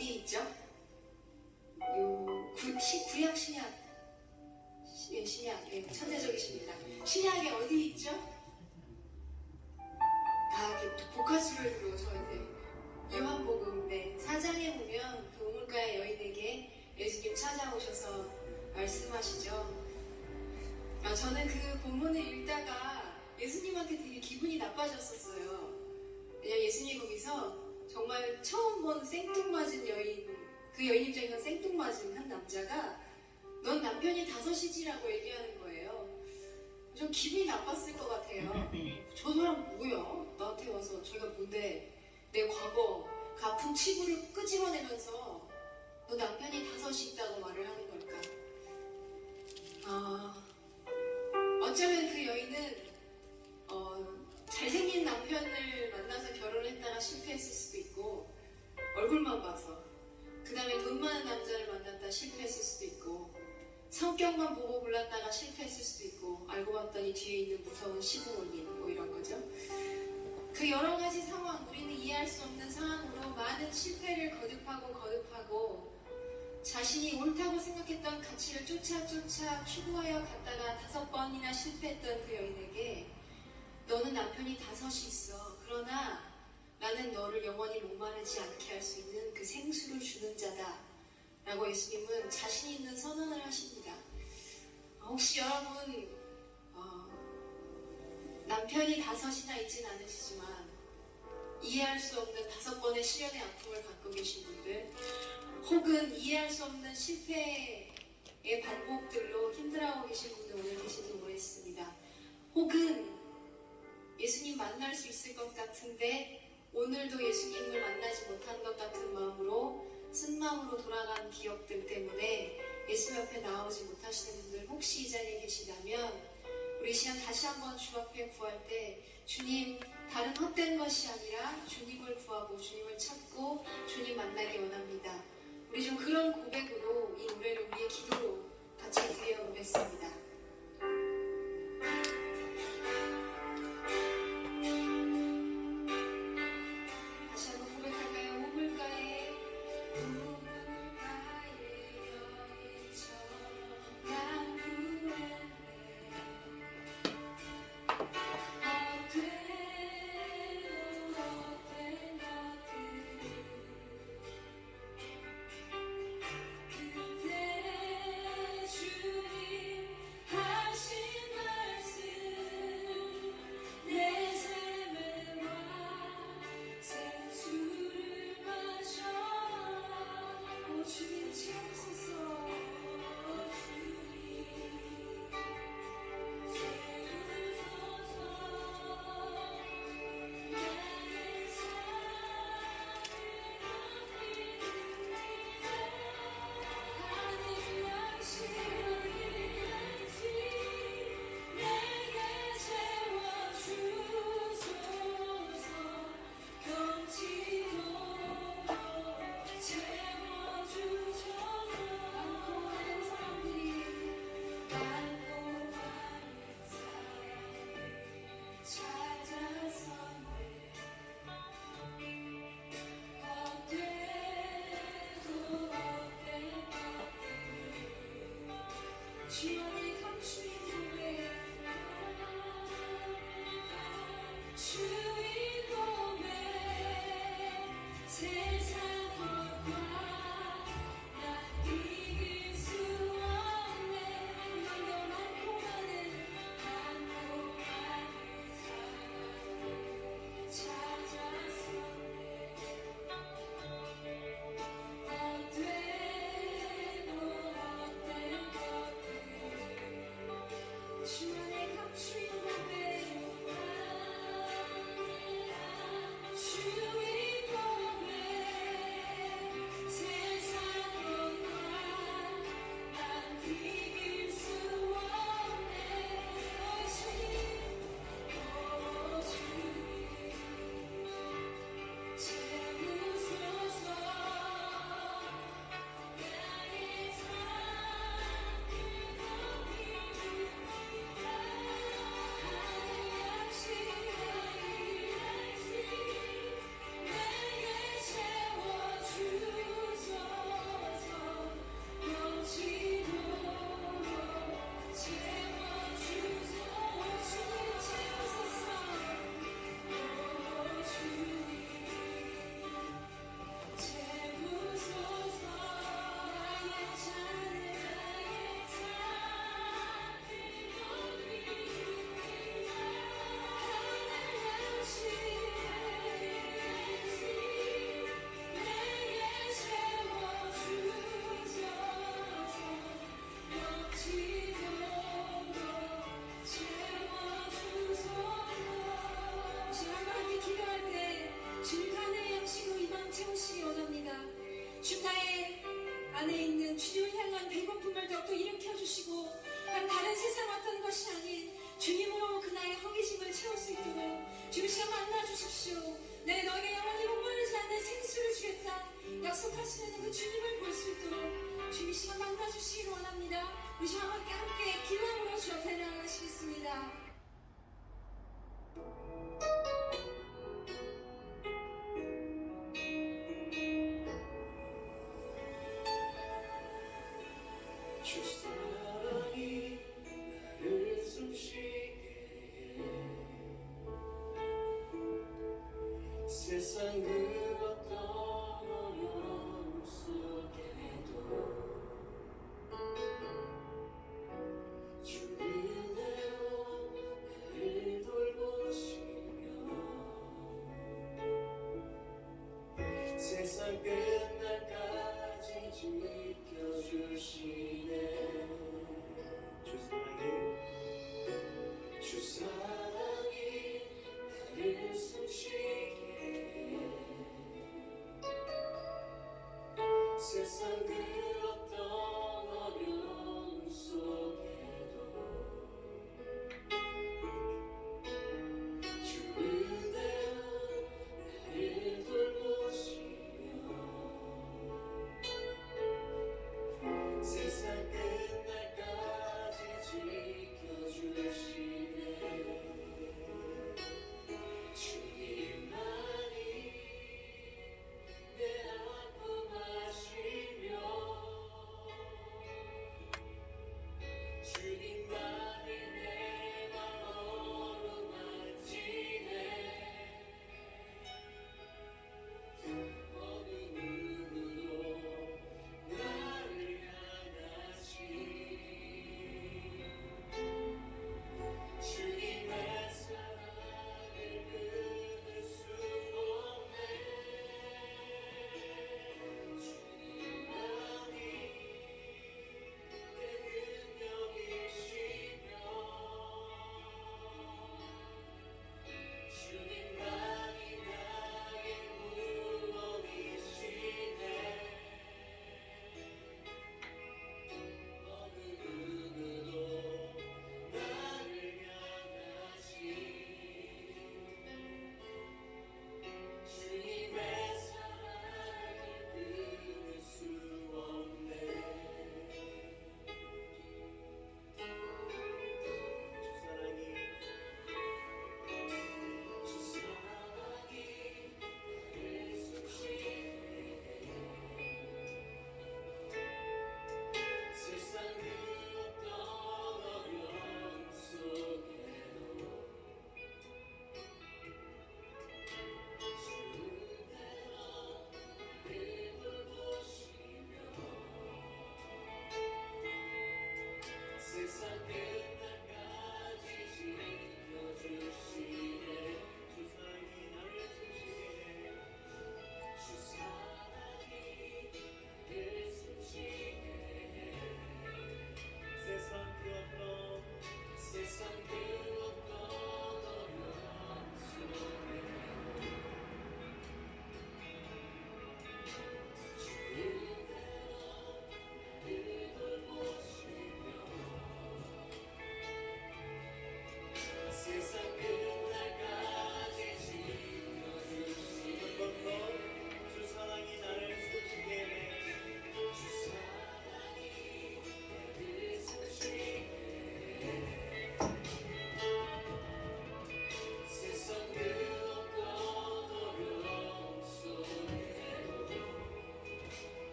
어디에 있죠? 구약 신약, 천재적이십니다. 신약에 어디 있죠? 이렇게 복화술로 저한테 요한복음 4장에 보면 그 우물가의 여인에게 예수님 찾아오셔서 말씀하시죠. 저는 그 본문을 읽다가 예수님한테 되게 기분이 나빠졌었어요. 왜냐면 예수님 거기서 정말 처음 본 생뚱맞은 여인, 그 여인 입장에서 생뚱맞은 한 남자가 넌 남편이 5이지라고 얘기하는 거예요. 좀 기분이 나빴을 것 같아요. 저 사람 뭐야? 나한테 와서 제가 뭔데 내 과거 그 아픈 치부를 끄집어내면서 너 남편이 5이 있다고 말을 하는 걸까? 어쩌면 그 여인은 잘생긴 남편을 만나서 결혼했다가 실패했을 수도 있고, 얼굴만 봐서 그 다음에 돈 많은 남자를 만났다 실패했을 수도 있고, 성격만 보고 골랐다가 실패했을 수도 있고, 알고 봤더니 뒤에 있는 무서운 시부모님 이런 거죠. 그 여러 가지 상황, 우리는 이해할 수 없는 상황으로 많은 실패를 거듭하고 자신이 옳다고 생각했던 가치를 쫓아 추구하여 갔다가 5번이나 실패했던 그 여인에게 너는 남편이 5이 있어. 그러나 나는 너를 영원히 목마르지 않게 할 수 있는 그 생수를 주는 자다. 라고 예수님은 자신 있는 선언을 하십니다. 혹시 여러분 남편이 5이나 있진 않으시지만 이해할 수 없는 5번의 시련의 아픔을 갖고 계신 분들, 혹은 이해할 수 없는 실패의 반복들로 힘들어하고 계신 분들 오늘 계신지 모르겠습니다. 혹은 예수님 만날 수 있을 것 같은데 오늘도 예수님을 만나지 못한 것 같은 마음으로 쓴 마음으로 돌아간 기억들 때문에 예수님 앞에 나오지 못하시는 분들 혹시 이 자리에 계시다면 우리 시간 다시 한번 주 앞에 구할 때 주님, 다른 헛된 것이 아니라 주님을 구하고 주님을 찾고 주님 만나기 원합니다. 우리 좀 그런 고백으로 이 노래를 우리의 기도로 같이 드려보겠습니다. 다시 한번 고백할까요? 우물가에 여인처럼 난 구했네. 그때 주님 영원한 배고픔을 더욱더 일으켜주시고 다른 세상 어떤 것이 아닌 주님으로 그나의 허기짐을 채울 수 있도록 주님 시간 만나주십시오. 내 너에게 영원히 목마르지 않는 생수를 주겠다 약속하시는 그 주님을 볼 수 있도록 주님 시간 만나주시기를 원합니다. 우리 시간 함께 기도함으로 주 앞에 나아가시겠습니다. 주 사랑이 나를 숨쉬게 해 세상 그 어떤 어려움 속에도 주 은혜로 나를 돌보시며 세상 끝날까지 지켜주시네. 주 사랑이 나를 숨쉬게 해 세상 그 어떤 어려움 속에도 주 은혜로 나를 돌보시며 세상 끝날까지 지켜주시네. 주님만이 내 아픔 아시며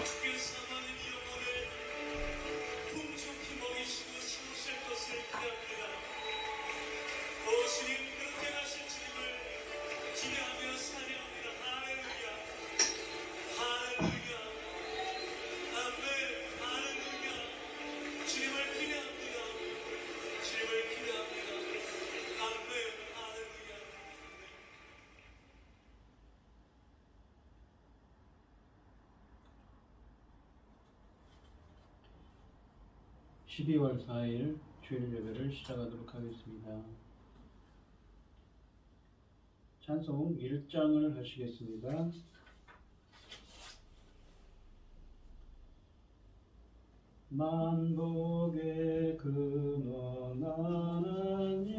주께서 많은 영혼을 풍족히 먹이시고 심으실 것을 기대합니다. 주님 그렇게 하신 주님을 기대하며 찬양합니다. 할렐루야 할렐루야 아멘 할렐루야. 주님을 기대합니다. 주님을 기대합니다. 아멘 할렐루야. 12월 4일 주일 예배를 시작하도록 하겠습니다. 찬송 1장을 하시겠습니다. 만복의 근원 하나님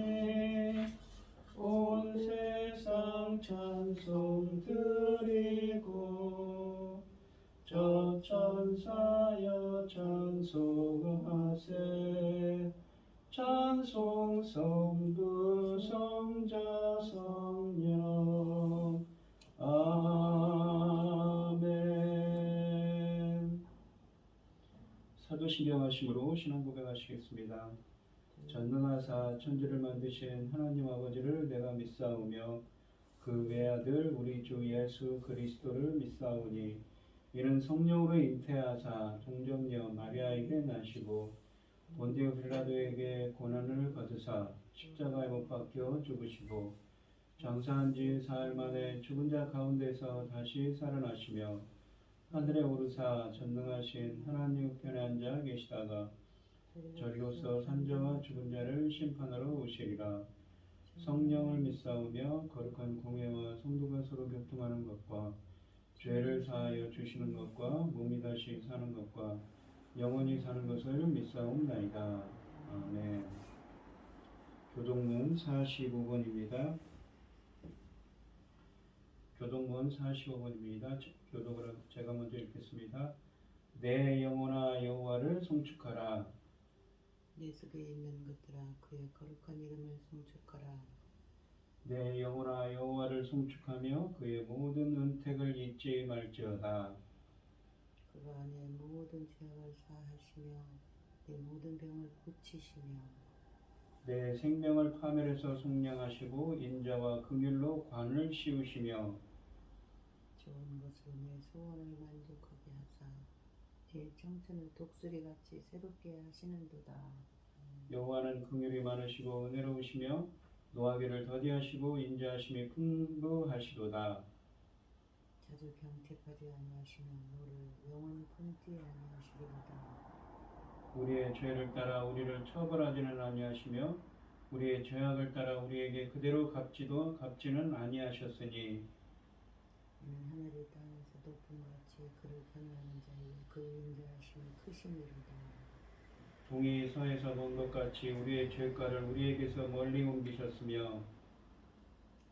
온 세상 찬송 드리고 저 천사여 찬송하세 찬송 성부 성자 성령 아멘. 사도신경하심으로 신앙 고백하시겠습니다. 전능하사 천지를 만드신 하나님 아버지를 내가 믿사오며 그 외아들 우리 주 예수 그리스도를 믿사오니 이는 성령으로 잉태하사 동정녀 마리아에게 나시고 본디오 빌라도에게 고난을 받으사 십자가에 못 박혀 죽으시고 장사한 지 사흘 만에 죽은 자 가운데서 다시 살아나시며 하늘에 오르사 전능하신 하나님 우편에 앉아 계시다가 저리로서 산자와 죽은 자를 심판하러 오시리라. 성령을 믿사오며 거룩한 공회와 성도가 서로 교통하는 것과 죄를 사하여 주시는 것과 몸이 다시 사는 것과 영원히 사는 것을 믿사옵나이다. 아멘. 교동문 45번입니다. 교동문 45번입니다. 교독을 제가 먼저 읽겠습니다. 내 영혼아 여호와를 송축하라. 내 속에 있는 것들아 그의 거룩한 이름을 송축하라. 내 영혼아 여호와를 송축하며 그의 모든 은택을 잊지 말지어다. 그가 내 모든 죄악을 사하시며 내 모든 병을 고치시며 내 생명을 파멸해서 속량하시고 인자와 긍휼로 관을 씌우시며 좋은 것으로 내 소원을 만족하게 하사 내 청춘을 독수리같이 새롭게 하시는도다. 여호와는 긍휼이 많으시고 은혜로우시며 노하기를 더디하시고 인자하심이 풍부하시도다. 자주 경택하지 아니하시며 너를 영원히 품지 아니하시리로다. 우리의 죄를 따라 우리를 처벌하지는 아니하시며 우리의 죄악을 따라 우리에게 그대로 갚지는 아니하셨으니 이는 하늘이 땅에서 높은 같이 그를 경외하는 자의 그 인자하심이 크심이로다. 동이 서에서 먼 것 같이 우리의 죄가를 우리에게서 멀리 옮기셨으며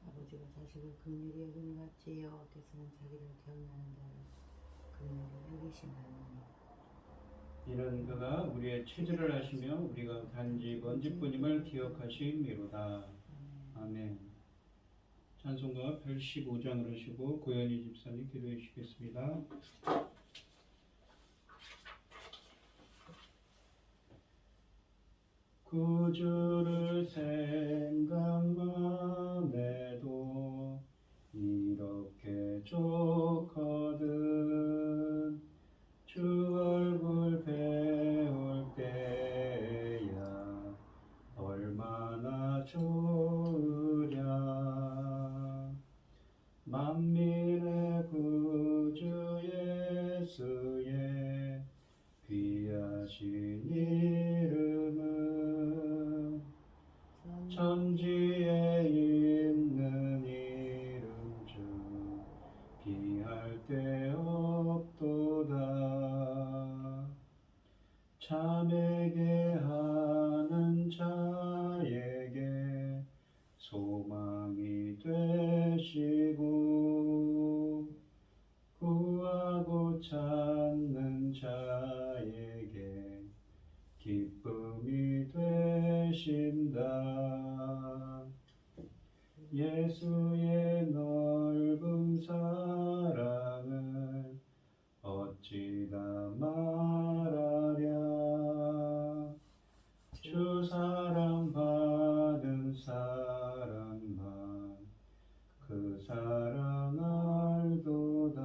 아버지가 자식을 긍휼히 여김 같이 여호와께서는 자기를 경외하는 자를 긍휼히 여기시나니 이는 그가 우리의 체질을 하시며 우리가 단지 먼지뿐임을 기억하심이로다. 아멘. 찬송가 85장을 하시고 고현희 집사님 기도해 주시겠습니다. 구주를 생각만 해도 이렇게 좋거든. 주 얼굴 배울 때야 얼마나 좋으랴. 만민의 구주 예수의 귀하신 이름은 천지에 있는 이름 중 비할 데 없도다. 참에게 하는 자에게 소망이 되시고 구하고 찾는 자에게 기쁨이 되신다. 예수의 넓은 사랑을 어찌 어찌다 말하랴 주 사랑 받은 사람만 그 사랑 알도다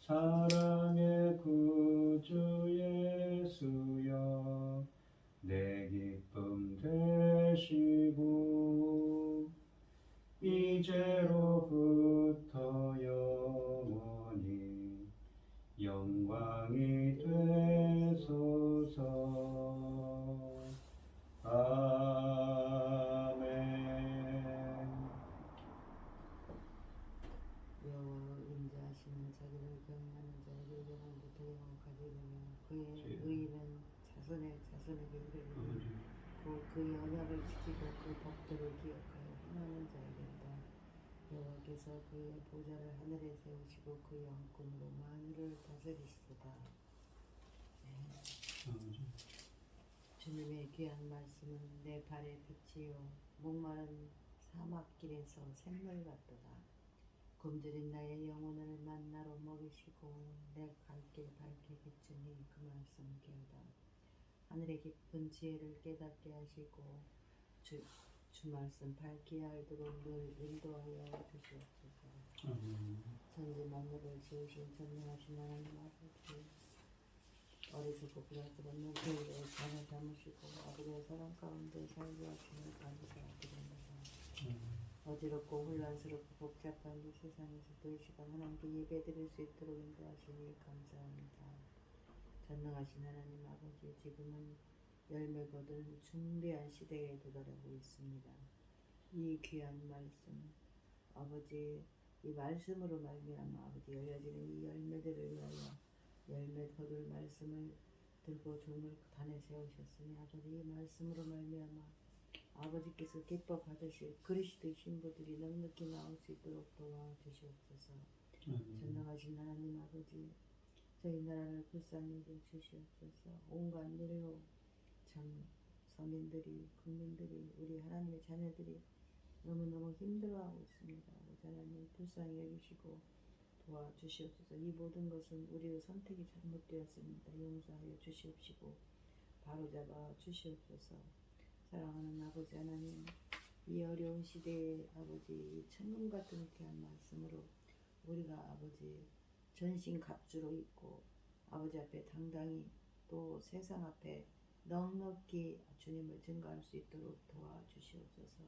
사랑의 구주 예수여 내 기쁨 되시고 이제로부터 영원히 영광이 되소서. 아멘. 여호와 인자하시는 자기를 경외하는 자에게 영원부터 영원까지 이르며 그의 의는 자손의 자손에게 이르리니 곧 그의 언약을 지키고 그 법도를 기억하여 행하는 자에게다. 여호와께서 그의 보좌를 하늘에 세우시고 그의 왕권으로 만유를 다스리시도다. 주님의 귀한 말씀은 내 발의 빛이요 목마른 사막길에서 샘물 같도다. 굶주린 나의 영혼을 만나로 먹이시고 내 갈 길 밝게 비추니 그 말씀 기하다. 하늘의 깊은 지혜를 깨닫게 하시고 주 말씀 밝게 알도록 늘 인도하여 주시옵소서. 천지 만물을 지으신 전능하신 하나님 아버지, 어리석고 불안스럽는 교회에 자녀 삼으시고 아버지의 사랑 가운데 살게 하시니 감사드립니다. 어지럽고 혼란스럽고 복잡한 이 세상에서도 이 시간 하나님께 예배드릴 수 있도록 인도하시니 감사합니다. 전능하신 하나님 아버지, 지금은 열매 거둔 중대한 시대에 도달하고 있습니다. 이 귀한 말씀, 아버지, 이 말씀으로 말미암아 아버지 열려지는 이 열매들을 위하여 열매 거둘 말씀을 들고 종을 단에 세우셨으니 아버지 이 말씀으로 말미암아 아버지께서 기뻐 받으실 그리스도의 신부들이 넉넉히 나올 수 있도록 도와주시옵소서. 전능하신 하나님 아버지, 저희 나라를 불쌍히 여겨 주시옵소서. 온갖 일로 참 서민들이, 국민들이, 우리 하나님의 자녀들이 너무너무 힘들어하고 있습니다. 아버지 하나님 불쌍히 여기시고 도와주시옵소서. 이 모든 것은 우리의 선택이 잘못되었습니다. 용서하여 주시옵시고 바로잡아 주시옵소서. 사랑하는 아버지 하나님, 이 어려운 시대에 아버지 이 천금 같은 귀한 말씀으로 우리가 아버지 전신 갑주로 있고 아버지 앞에 당당히 또 세상 앞에 넉넉히 주님을 증거할 수 있도록 도와주시옵소서.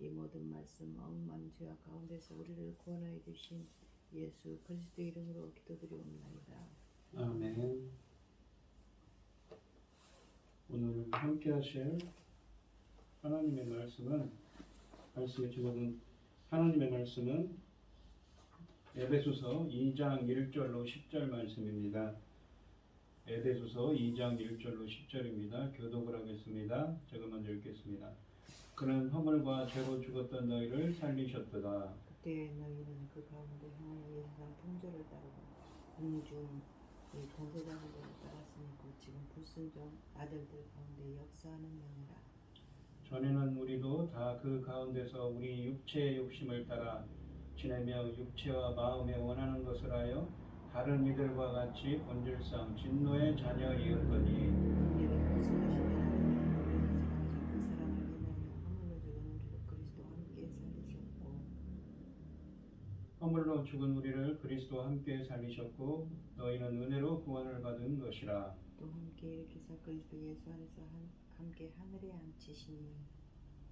이 모든 말씀 억만 죄악 가운데서 우리를 구원하여 주신 예수 그리스도 이름으로 기도드리옵나이다. 아멘. 오늘 함께 하실 하나님의 말씀의 제목은 하나님의 말씀은 에베소서 2장 1절로 10절 말씀입니다. 에베소서 2장 1절로 10절입니다. 교독을 하겠습니다. 제가 먼저 읽겠습니다. 그는 허물과 죄로 죽었던 너희를 살리셨도다. 그때 너희는 그 가운데 하나님의 예상 통제를 따르고 공중의 권세자들을 따랐으니 곧 지금 불순종 아들들 가운데 역사하는 영이라. 전에는 우리도 다 그 가운데서 우리 육체의 욕심을 따라 지내며 육체와 마음에 원하는 것을 하여 다른 이들과 같이 본질상 진노의 자녀이었더니 이를 말씀하시니 하나님은 우리가 사랑하신 그 사랑을 인하여 허물로 죽은 우리를 그리스도와 함께 살리셨고 허물로 죽은 우리를 그리스도와 함께 살리셨고 너희는 은혜로 구원을 받은 것이라. 또 함께 일으키사 그리스도 예수 안에서 함께 하늘에 앉히시니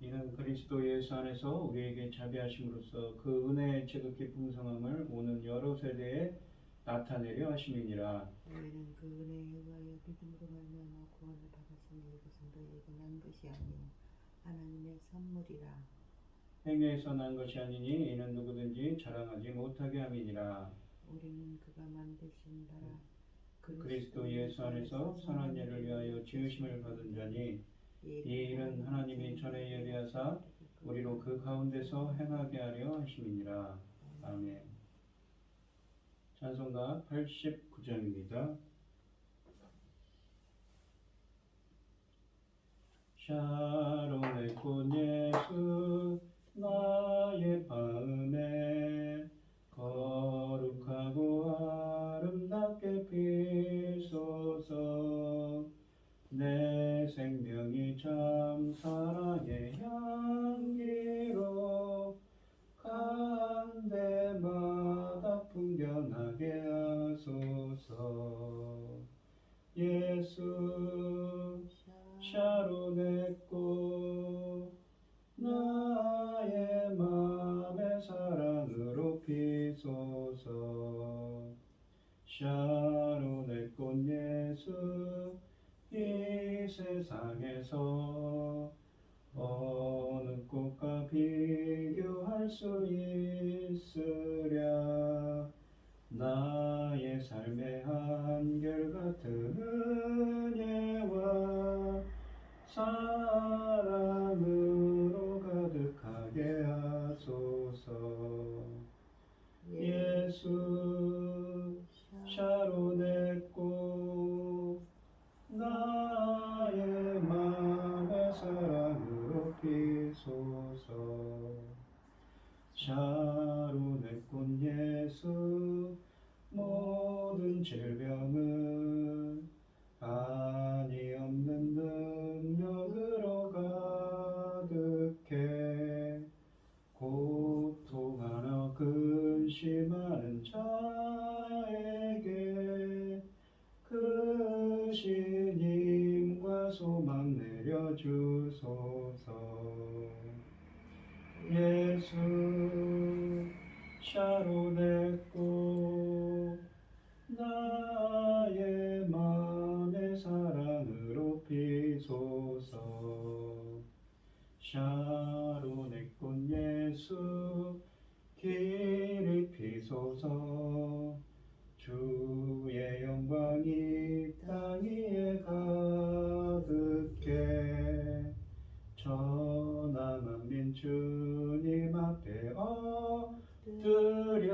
이는 그리스도 예수 안에서 우리에게 자비하심으로써 그 은혜의 지극히 풍성함을 오는 여러 세대에 나타내려 하심이니라. 너희는 그 은혜에 의하여 믿음으로 말미암아 구원을 받았으니 이것은 너희에게 난 것이 아니요 하나님의 선물이라. 행위에서 난 것이 아니니 이는 누구든지 자랑하지 못하게 함이니라. 우리는 그가 만드신 바라 그리스도 예수 안에서 선한 일을 위하여 지으심을 받은 자니 이 일은 하나님이 전에 예비하사 우리로 그 가운데서 행하게 하려 하심이니라. 아멘. 찬송가 89장입니다. 샤론의 꽃 예수 나의 마음에 거룩하고 세상에서 어느 꽃과 비교할 수 있으랴. 나의 삶의 한결같은 은혜와 사랑으로 가득하게 하소서. 예수 샤론의 꽃 나의 맘의 사랑으로 피소서. 샤론의 꽃 예수 모든 질병은 한이 없는 능력으로 가득해. 고통하며 근심하는 자에게 그 신임과 소망 내려주소서. 예수 샤론의 꽃 나의 맘의 사랑으로 피소서. 샤론의 꽃 예수 길이 피소서. 주의 영광이 땅 위에 가득해. 전하 만민 주님 앞에 엎드려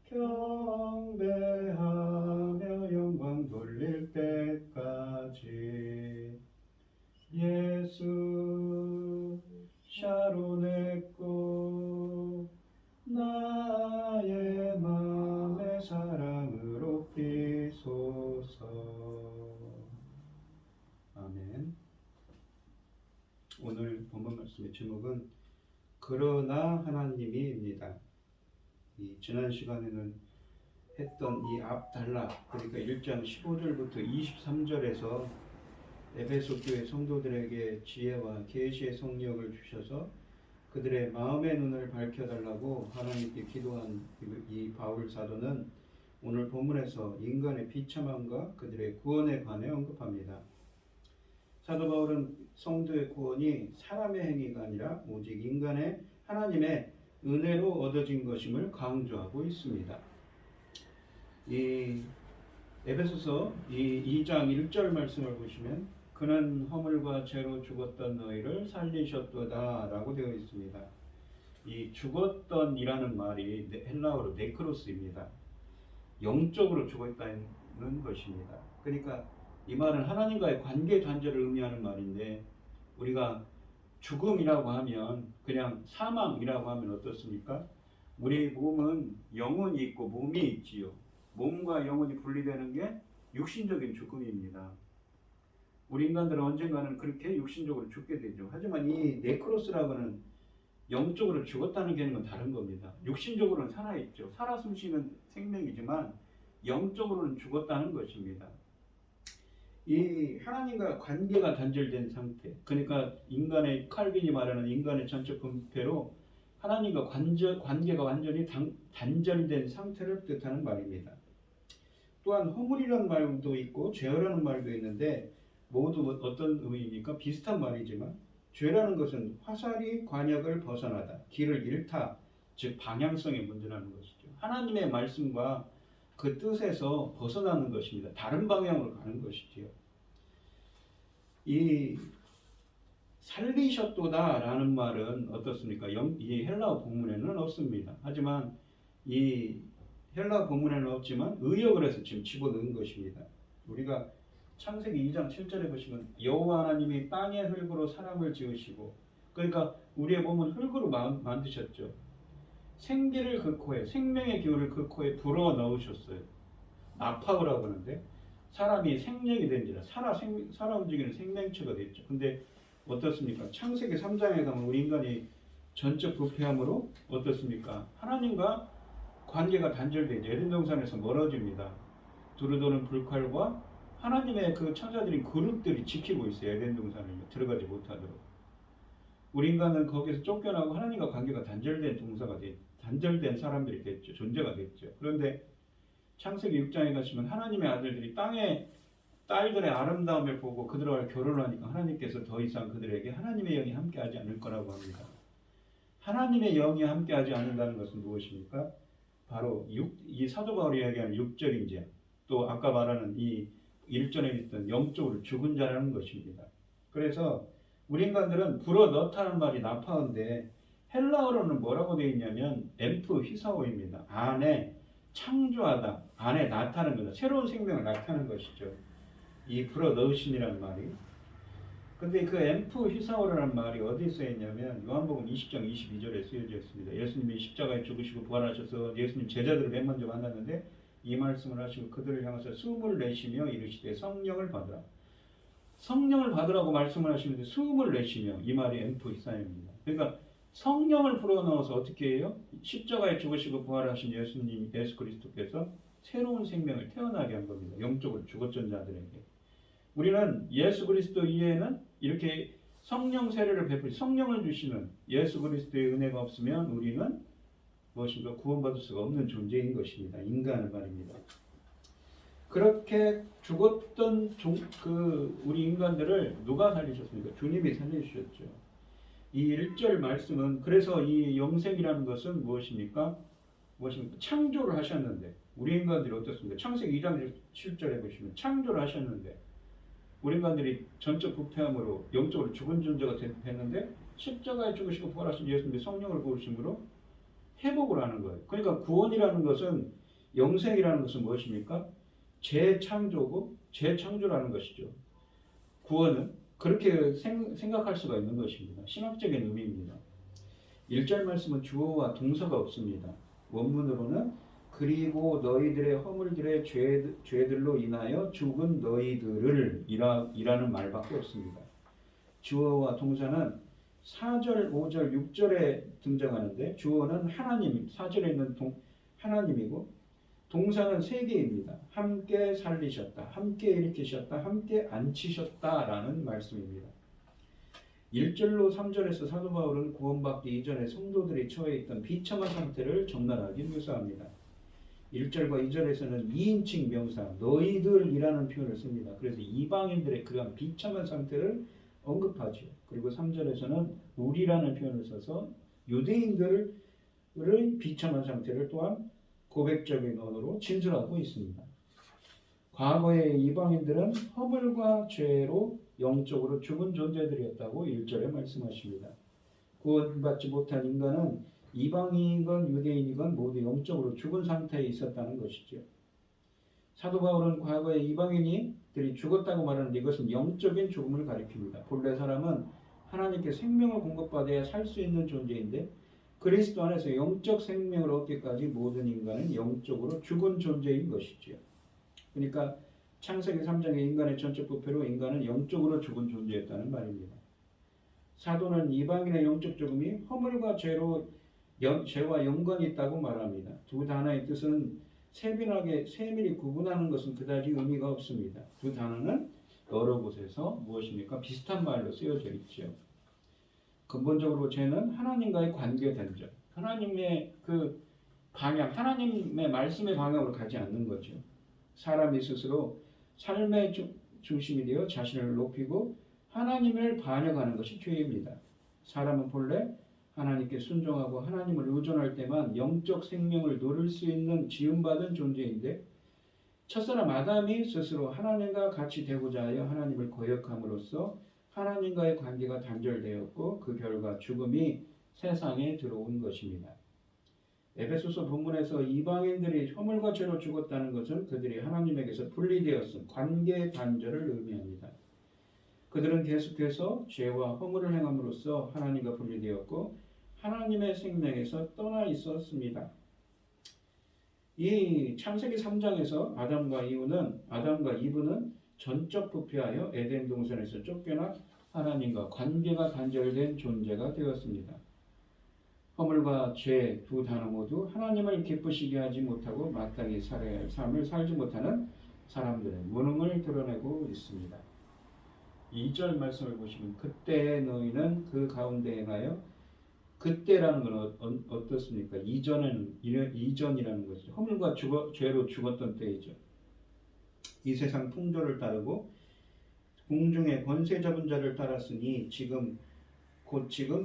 경배하며 영광 돌릴 때까지. 예수 샤론의 꽃 나의 맘의 사랑으로 피소서. 아멘. 오늘 본문 말씀의 제목은 그러나 하나님이입니다. 이 지난 시간에는 했던 이 앞단락, 그러니까 1장 15절부터 23절에서 에베소 교회 성도들에게 지혜와 계시의 성령을 주셔서 그들의 마음의 눈을 밝혀달라고 하나님께 기도한 이 바울 사도는 오늘 본문에서 인간의 비참함과 그들의 구원에 관해 언급합니다. 사도 바울은 성도의 구원이 사람의 행위가 아니라 오직 인간의 하나님의 은혜로 얻어진 것임을 강조하고 있습니다. 이 에베소서 2장 1절 말씀을 보시면 그는 허물과 죄로 죽었던 너희를 살리셨도다 라고 되어 있습니다. 이 죽었던 이라는 말이 헬라어로 네크로스입니다. 영적으로 죽었다는 것입니다. 그러니까 이 말은 하나님과의 관계 단절을 의미하는 말인데, 우리가 죽음이라고 하면 그냥 사망이라고 하면 어떻습니까? 우리 몸은 영혼이 있고 몸이 있지요. 몸과 영혼이 분리되는 게 육신적인 죽음입니다. 우리 인간들은 언젠가는 그렇게 육신적으로 죽게 되죠. 하지만 이 네크로스라고는 영적으로 죽었다는 개념은 다른 겁니다. 육신적으로는 살아있죠. 살아 숨쉬는 생명이지만 영적으로는 죽었다는 것입니다. 이 하나님과 관계가 단절된 상태, 그러니까 인간의 칼빈이 말하는 인간의 전적 분폐로 하나님과 관계가 완전히 단절된 상태를 뜻하는 말입니다. 또한 허물이라는 말도 있고 죄라는 말도 있는데 모두 어떤 의미입니까? 비슷한 말이지만 죄라는 것은 화살이 관역을 벗어나다, 길을 잃다, 즉 방향성의 문제라는 것이죠. 하나님의 말씀과 그 뜻에서 벗어나는 것입니다. 다른 방향으로 가는 것이지요. 이 살리셨도다 라는 말은 어떻습니까? 이 헬라어 본문에는 없습니다. 하지만 이 헬라어 본문에는 없지만 의역을 해서 지금 집어넣은 것입니다. 우리가 창세기 2장 7절에 보시면 여호와 하나님이 땅의 흙으로 사람을 지으시고, 그러니까 우리의 몸은 흙으로 만드셨죠. 생기를 그 코에, 생명의 기운을 그 코에 불어 넣으셨어요. 나파우라고 하는데 사람이 생명이 된지라 살아 움직이는 생명체가 됐죠. 근데 어떻습니까? 창세기 3장에 가면 우리 인간이 전적 부패함으로 어떻습니까? 하나님과 관계가 단절되죠. 에덴 동산에서 멀어집니다. 두루도는 불칼과 하나님의 그 천사들인 그룹들이 지키고 있어요. 에덴 동산을 들어가지 못하도록. 우리 인간은 거기서 쫓겨나고 하나님과 관계가 단절된 사람들이 됐죠. 존재가 됐죠. 그런데 창세기 6장에 가시면 하나님의 아들들이 땅에 딸들의 아름다움을 보고 그들과 결혼하니까 하나님께서 더 이상 그들에게 하나님의 영이 함께하지 않을 거라고 합니다. 하나님의 영이 함께하지 않는다는 것은 무엇입니까? 바로 이 사도 바울이 이야기하는 육적 인재, 또 아까 말하는 이 1절에 있던 영적으로 죽은 자라는 것입니다. 그래서 우리 인간들은 불어 넣다는 말이 나파어인데 헬라어로는 뭐라고 되어 있냐면 엠프 히사오입니다. 안에 창조하다, 안에 나타나는 거다. 새로운 생명을 나타내는 것이죠. 이 불어 넣으심이라는 말이. 근데 그 엠프 히사오라는 말이 어디에 쓰여 있냐면 요한복음 20장 22절에 쓰여져 있습니다. 예수님이 십자가에 죽으시고 부활하셔서 예수님 제자들을 맨 먼저 만났는데 이 말씀을 하시고 그들을 향해서 숨을 내쉬며 이르시되 성령을 받으라. 성령을 받으라고 말씀을 하시는데 숨을 내쉬며, 이 말이 엠프 히사오입니다. 그러니까 성령을 불어넣어서 어떻게 해요? 십자가에 죽으시고 부활하신 예수님, 예수 그리스도께서 새로운 생명을 태어나게 한 겁니다. 영적으로 죽었던 자들에게. 우리는 예수 그리스도 이외에는 이렇게 성령 세례를 베풀 성령을 주시는 예수 그리스도의 은혜가 없으면 우리는 무엇인가 구원받을 수가 없는 존재인 것입니다. 인간을 말입니다. 그렇게 죽었던 우리 인간들을 누가 살리셨습니까? 주님이 살려주셨죠. 이 1절 말씀은 그래서 이 영생이라는 것은 무엇입니까? 창조를 하셨는데 우리 인간들이 어떻습니까? 창세기 2장 7절에 보시면 창조를 하셨는데 우리 인간들이 전적 부패함으로 영적으로 죽은 존재가 됐는데 십자가에 죽으시고 부활하신 예수님의 성령을 부으심으로 회복을 하는 거예요. 그러니까 구원이라는 것은, 영생이라는 것은 무엇입니까? 재창조고 재창조라는 것이죠. 구원은 그렇게 생각할 수가 있는 것입니다. 신학적인 의미입니다. 1절 말씀은 주어와 동사가 없습니다. 원문으로는 그리고 너희들의 허물들의 죄들로 인하여 죽은 너희들을 이라는 말밖에 없습니다. 주어와 동사는 4절, 5절, 6절에 등장하는데 주어는 하나님, 4절에 있는 하나님이고 동사는 3개입니다. 함께 살리셨다, 함께 일으키셨다, 함께 앉히셨다라는 말씀입니다. 1절로 3절에서 사도 바울은 구원받기 이전에 성도들이 처해 있던 비참한 상태를 적나라하게 묘사합니다. 1절과 2절에서는 2인칭 명사 너희들이라는 표현을 씁니다. 그래서 이방인들의 그러한 비참한 상태를 언급하죠. 그리고 3절에서는 우리라는 표현을 써서 유대인들의 비참한 상태를 또한 고백적인 언어로 진술하고 있습니다. 과거의 이방인들은 허물과 죄로 영적으로 죽은 존재들이었다고 1절에 말씀하십니다. 구원받지 못한 인간은 이방인이건 유대인이건 모두 영적으로 죽은 상태에 있었다는 것이죠. 사도 바울은 과거에 이방인들이 죽었다고 말하는데 이것은 영적인 죽음을 가리킵니다. 본래 사람은 하나님께 생명을 공급받아야 살 수 있는 존재인데 그리스도 안에서 영적 생명을 얻기까지 모든 인간은 영적으로 죽은 존재인 것이죠. 그러니까 창세기 3장의 인간의 전적 부패로 인간은 영적으로 죽은 존재였다는 말입니다. 사도는 이방인의 영적 죽음이 허물과 죄와 연관이 있다고 말합니다. 두 단어의 뜻은 세밀히 구분하는 것은 그다지 의미가 없습니다. 두 단어는 여러 곳에서 무엇입니까? 비슷한 말로 쓰여져 있죠. 근본적으로 죄는 하나님과의 관계된 점, 하나님의 그 방향, 하나님의 말씀의 방향으로 가지 않는 거죠. 사람이 스스로 삶의 중심이 되어 자신을 높이고 하나님을 반역하는 것이 죄입니다. 사람은 본래 하나님께 순종하고 하나님을 의존할 때만 영적 생명을 누릴 수 있는 지음받은 존재인데 첫사람 아담이 스스로 하나님과 같이 되고자 하여 하나님을 거역함으로써 하나님과의 관계가 단절되었고 그 결과 죽음이 세상에 들어온 것입니다. 에베소서 본문에서 이방인들이 허물과 죄로 죽었다는 것은 그들이 하나님에게서 분리되었음, 관계 단절을 의미합니다. 그들은 계속해서 죄와 허물을 행함으로써 하나님과 분리되었고 하나님의 생명에서 떠나 있었습니다. 이 창세기 3장에서 아담과 이브는 전적 부패하여 에덴 동산에서 쫓겨나 하나님과 관계가 단절된 존재가 되었습니다. 허물과 죄 두 단어 모두 하나님을 기쁘시게 하지 못하고 마땅히 살아야 할 삶을 살지 못하는 사람들의 무능을 드러내고 있습니다. 2절 말씀을 보시면 그때 너희는 그 가운데 행하여, 그때라는 건 어떻습니까? 이전이라는 것이죠. 허물과 죄로 죽었던 때이죠. 이 세상 풍조를 따르고 공중의 권세 잡은 자를 따랐으니 지금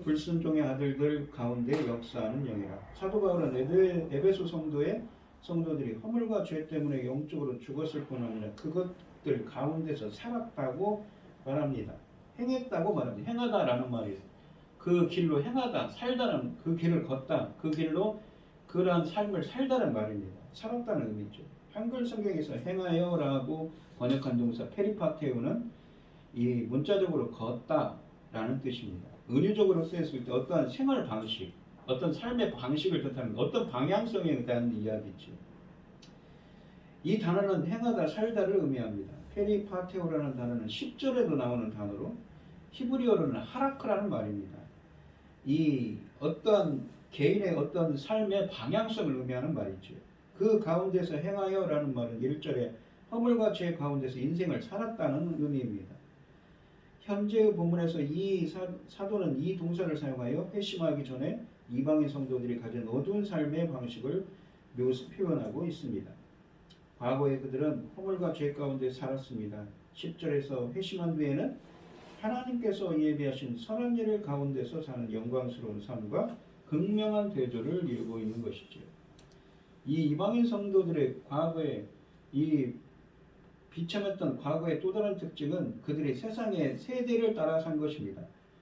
불순종의 아들들 가운데 역사하는 영이라. 사도 바울은 에베소 성도들이 허물과 죄 때문에 영적으로 죽었을 뿐 아니라 그것들 가운데서 살았다고 말합니다. 행했다고 말합니다. 행하다라는 말이 그 길로 행하다, 살다는 그 길을 걷다, 그 길로 그러한 삶을 살다는 말입니다. 살았다는 의미죠. 한글 성경에서 행하여라고 번역한 동사 페리파테오는 이 문자적으로 걷다라는 뜻입니다. 은유적으로 쓰였을 때 어떠한 생활 방식, 어떤 삶의 방식을 뜻하는 어떤 방향성에 대한 이야기죠. 이 단어는 행하다, 살다를 의미합니다. 페리파테오라는 단어는 10절에도 나오는 단어로 히브리어로는 하라크라는 말입니다. 이 어떤 개인의 어떤 삶의 방향성을 의미하는 말이죠. 그 가운데서 행하여라는 말은 1절에 허물과 죄 가운데서 인생을 살았다는 의미입니다. 현재의 본문에서 이 사도는 이 동사를 사용하여 회심하기 전에 이방인 성도들이 가진 어두운 삶의 방식을 표현하고 있습니다. 과거에 그들은 허물과 죄 가운데 살았습니다. 10절에서 회심한 뒤에는 하나님께서 예비하신 선한 일 가운데서 사는 영광스러운 삶과 극명한 대조를 이루고 있는 것이죠. 이 이방인 성도들의 과거에 이 비참했던 과거의 또 다른 특징은 그들이 세상의 세대를 따라 산 것입니다.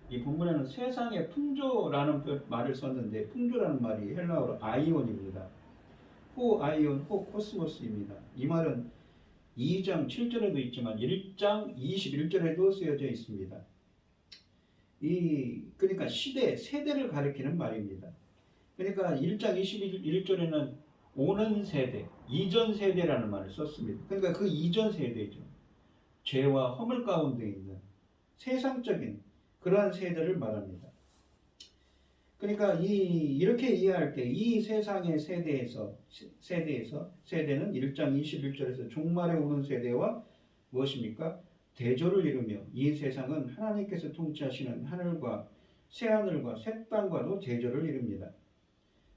이 본문에는 세상의 풍조라는 말을 썼는데 풍조라는 말이 헬라어로 아이온입니다. 호 아이온, 호 코스모스입니다. 이 말은 2장 7절에도 있지만 1장 21절에도 쓰여져 있습니다. 그러니까 세대를 가리키는 말입니다. 그러니까 1장 21절에는 오는 세대, 이전 세대라는 말을 썼습니다. 그러니까 그 이전 세대죠. 죄와 허물 가운데 있는 세상적인 그러한 세대를 말합니다. 그러니까 이렇게 이해할 때 이 세상의 세대는 1장 21절에서 종말에 오는 세대와 무엇입니까? 대조를 이루며 이 세상은 하나님께서 통치하시는 하늘과 새하늘과 새 땅과도 대조를 이룹니다.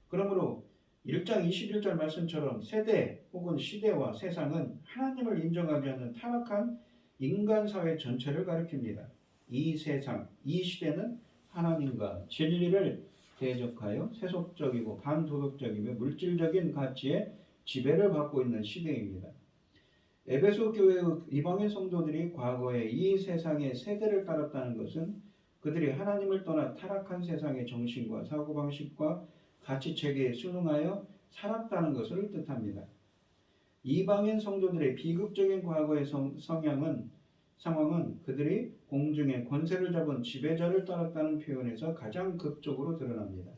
그러므로 1장 21절 말씀처럼 세대 혹은 시대와 세상은 하나님을 인정하지 않는 타락한 인간 사회 전체를 가리킵니다. 이 세상, 이 시대는 하나님과 진리를 대적하여 세속적이고 반도덕적이며 물질적인 가치에 지배를 받고 있는 시대입니다. 에베소 교회의 이방인 성도들이 과거에 이 세상의 세대를 따랐다는 것은 그들이 하나님을 떠나 타락한 세상의 정신과 사고방식과 가치체계에 순응하여 살았다는 것을 뜻합니다. 이방인 성도들의 비극적인 과거의 상황은 그들이 공중의 권세를 잡은 지배자를 따랐다는 표현에서 가장 극적으로 드러납니다.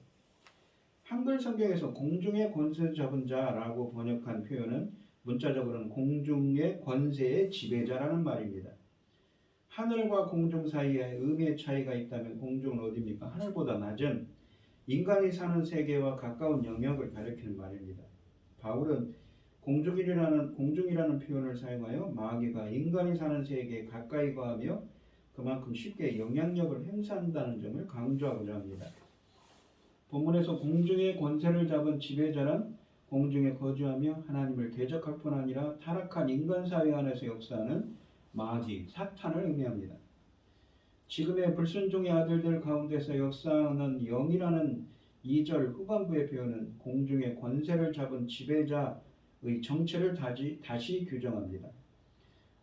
한글 성경에서 공중의 권세 잡은 자라고 번역한 표현은 문자적으로는 공중의 권세의 지배자라는 말입니다. 하늘과 공중 사이에 의미의 차이가 있다면 공중은 어디입니까? 하늘보다 낮은 인간이 사는 세계와 가까운 영역을 가리키는 말입니다. 바울은 공중이라는 표현을 사용하여 마귀가 인간이 사는 세계에 가까이 거하며 그만큼 쉽게 영향력을 행사한다는 점을 강조하고자 합니다. 본문에서 공중의 권세를 잡은 지배자란 공중에 거주하며 하나님을 대적할 뿐 아니라 타락한 인간 사회 안에서 역사하는 마귀, 사탄을 의미합니다. 지금의 불순종의 아들들 가운데서 역사하는 영이라는 2절 후반부의 표현은 공중의 권세를 잡은 지배자의 정체를 다시 규정합니다.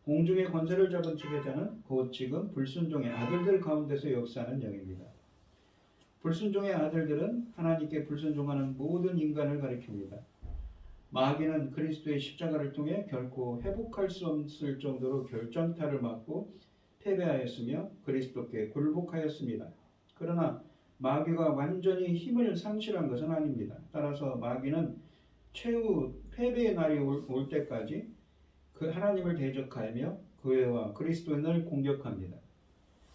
공중의 권세를 잡은 지배자는 곧 지금 불순종의 아들들 가운데서 역사하는 영입니다. 불순종의 아들들은 하나님께 불순종하는 모든 인간을 가리킵니다. 마귀는 그리스도의 십자가를 통해 결코 회복할 수 없을 정도로 결정타를 맞고 패배하였으며 그리스도께 굴복하였습니다. 그러나 마귀가 완전히 힘을 상실한 것은 아닙니다. 따라서 마귀는 최후 패배의 날이 올 때까지 그 하나님을 대적하며 교회와 그리스도인을 공격합니다.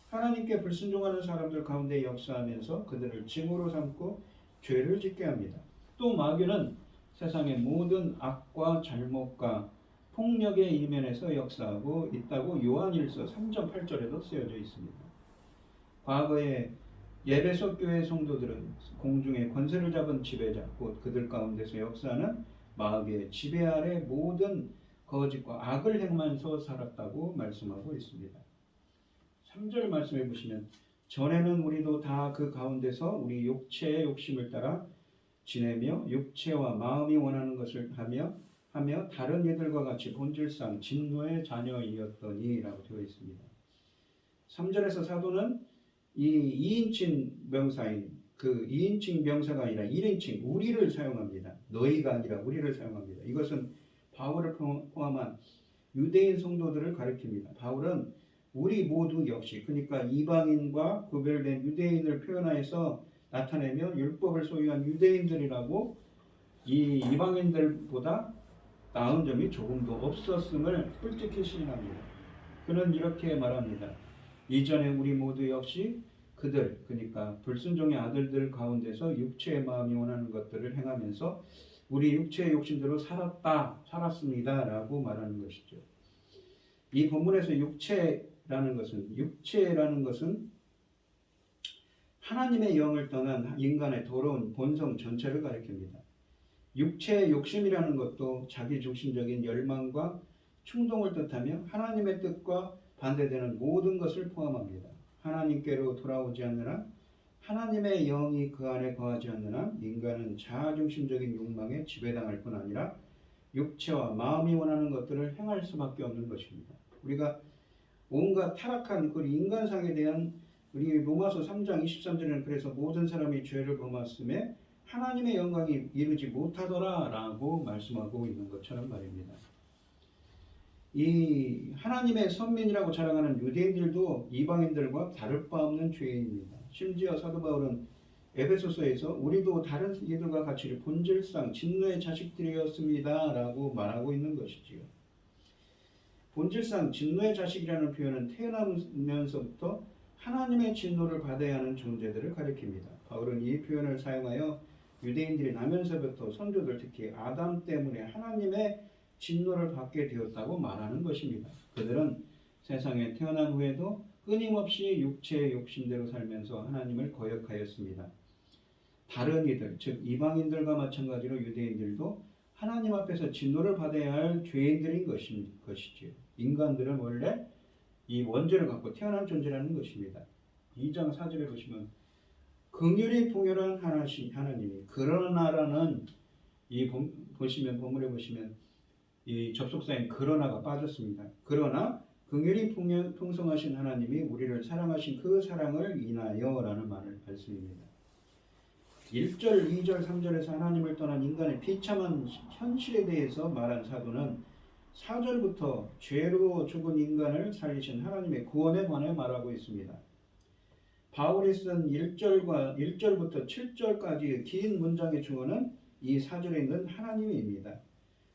하나님께 불순종하는 사람들 가운데 역사하면서 그들을 징후로 삼고 죄를 짓게 합니다. 또 마귀는 세상의 모든 악과 잘못과 폭력의 이면에서 역사하고 있다고 요한일서 3장 8절에도 쓰여져 있습니다. 과거에 에베소 교회 성도들은 공중의 권세를 잡은 지배자, 곧 그들 가운데서 역사하는 마귀의 지배 아래 모든 거짓과 악을 행하면서 살았다고 말씀하고 있습니다. 3절 말씀해 보시면 전에는 우리도 다 그 가운데서 우리 육체의 욕심을 따라 지내며 육체와 마음이 원하는 것을 하며 다른 이들과 같이 본질상 진노의 자녀이었더니라고 되어 있습니다. 3절에서 사도는 이 2인칭 명사인 그 2인칭 명사가 아니라 1인칭 우리를 사용합니다. 너희가 아니라 우리를 사용합니다. 이것은 바울을 포함한 유대인 성도들을 가리킵니다. 바울은 우리 모두 역시 그러니까 이방인과 구별된 유대인을 표현하여서 나타내며 율법을 소유한 유대인들이라고 이 이방인들보다 나은 점이 조금도 없었음을 솔직히 시인합니다. 그는 이렇게 말합니다. 이전에 우리 모두 역시 그들 그러니까 불순종의 아들들 가운데서 육체의 마음이 원하는 것들을 행하면서 우리 육체의 욕심대로 살았습니다 라고 말하는 것이죠. 이 본문에서 육체라는 것은 하나님의 영을 떠난 인간의 더러운 본성 전체를 가리킵니다. 육체의 욕심이라는 것도 자기중심적인 열망과 충동을 뜻하며 하나님의 뜻과 반대되는 모든 것을 포함합니다. 하나님께로 돌아오지 않는 한 하나님의 영이 그 안에 거하지 않는 한 인간은 자아중심적인 욕망에 지배당할 뿐 아니라 육체와 마음이 원하는 것들을 행할 수밖에 없는 것입니다. 우리가 온갖 타락한 그 인간상에 대한 우리 로마서 3장 23절에는 그래서 모든 사람이 죄를 범하였음에 하나님의 영광이 이루지 못하더라 라고 말씀하고 있는 것처럼 말입니다. 이 하나님의 선민이라고 자랑하는 유대인들도 이방인들과 다를 바 없는 죄인입니다. 심지어 사도 바울은 에베소서에서 우리도 다른 이들과 같이 본질상 진노의 자식들이었습니다 라고 말하고 있는 것이지요. 본질상 진노의 자식이라는 표현은 태어나면서부터 하나님의 진노를 받아야 하는 존재들을 가리킵니다. 바울은 이 표현을 사용하여 유대인들이 나면서부터 선조들 특히 아담 때문에 하나님의 진노를 받게 되었다고 말하는 것입니다. 그들은 세상에 태어난 후에도 끊임없이 육체의 욕심대로 살면서 하나님을 거역하였습니다. 다른 이들, 즉 이방인들과 마찬가지로 유대인들도 하나님 앞에서 진노를 받아야 할 죄인들인 것이지요. 인간들은 원래 이 원죄를 갖고 태어난 존재라는 것입니다. 2장 4절에 보시면 긍휼이 풍요로운 하나님이 그러나라는 본문에 보시면 이 접속사인 그러나가 빠졌습니다. 그러나 긍휼이 풍성하신 하나님이 우리를 사랑하신 그 사랑을 인하여 라는 말씀입니다. 1절, 2절, 3절에서 하나님을 떠난 인간의 비참한 현실에 대해서 말한 사도는 4절부터 죄로 죽은 인간을 살리신 하나님의 구원에 관해 말하고 있습니다. 바울이 쓴 1절부터 7절까지의 긴 문장의 주어는 이 4절에 있는 하나님입니다.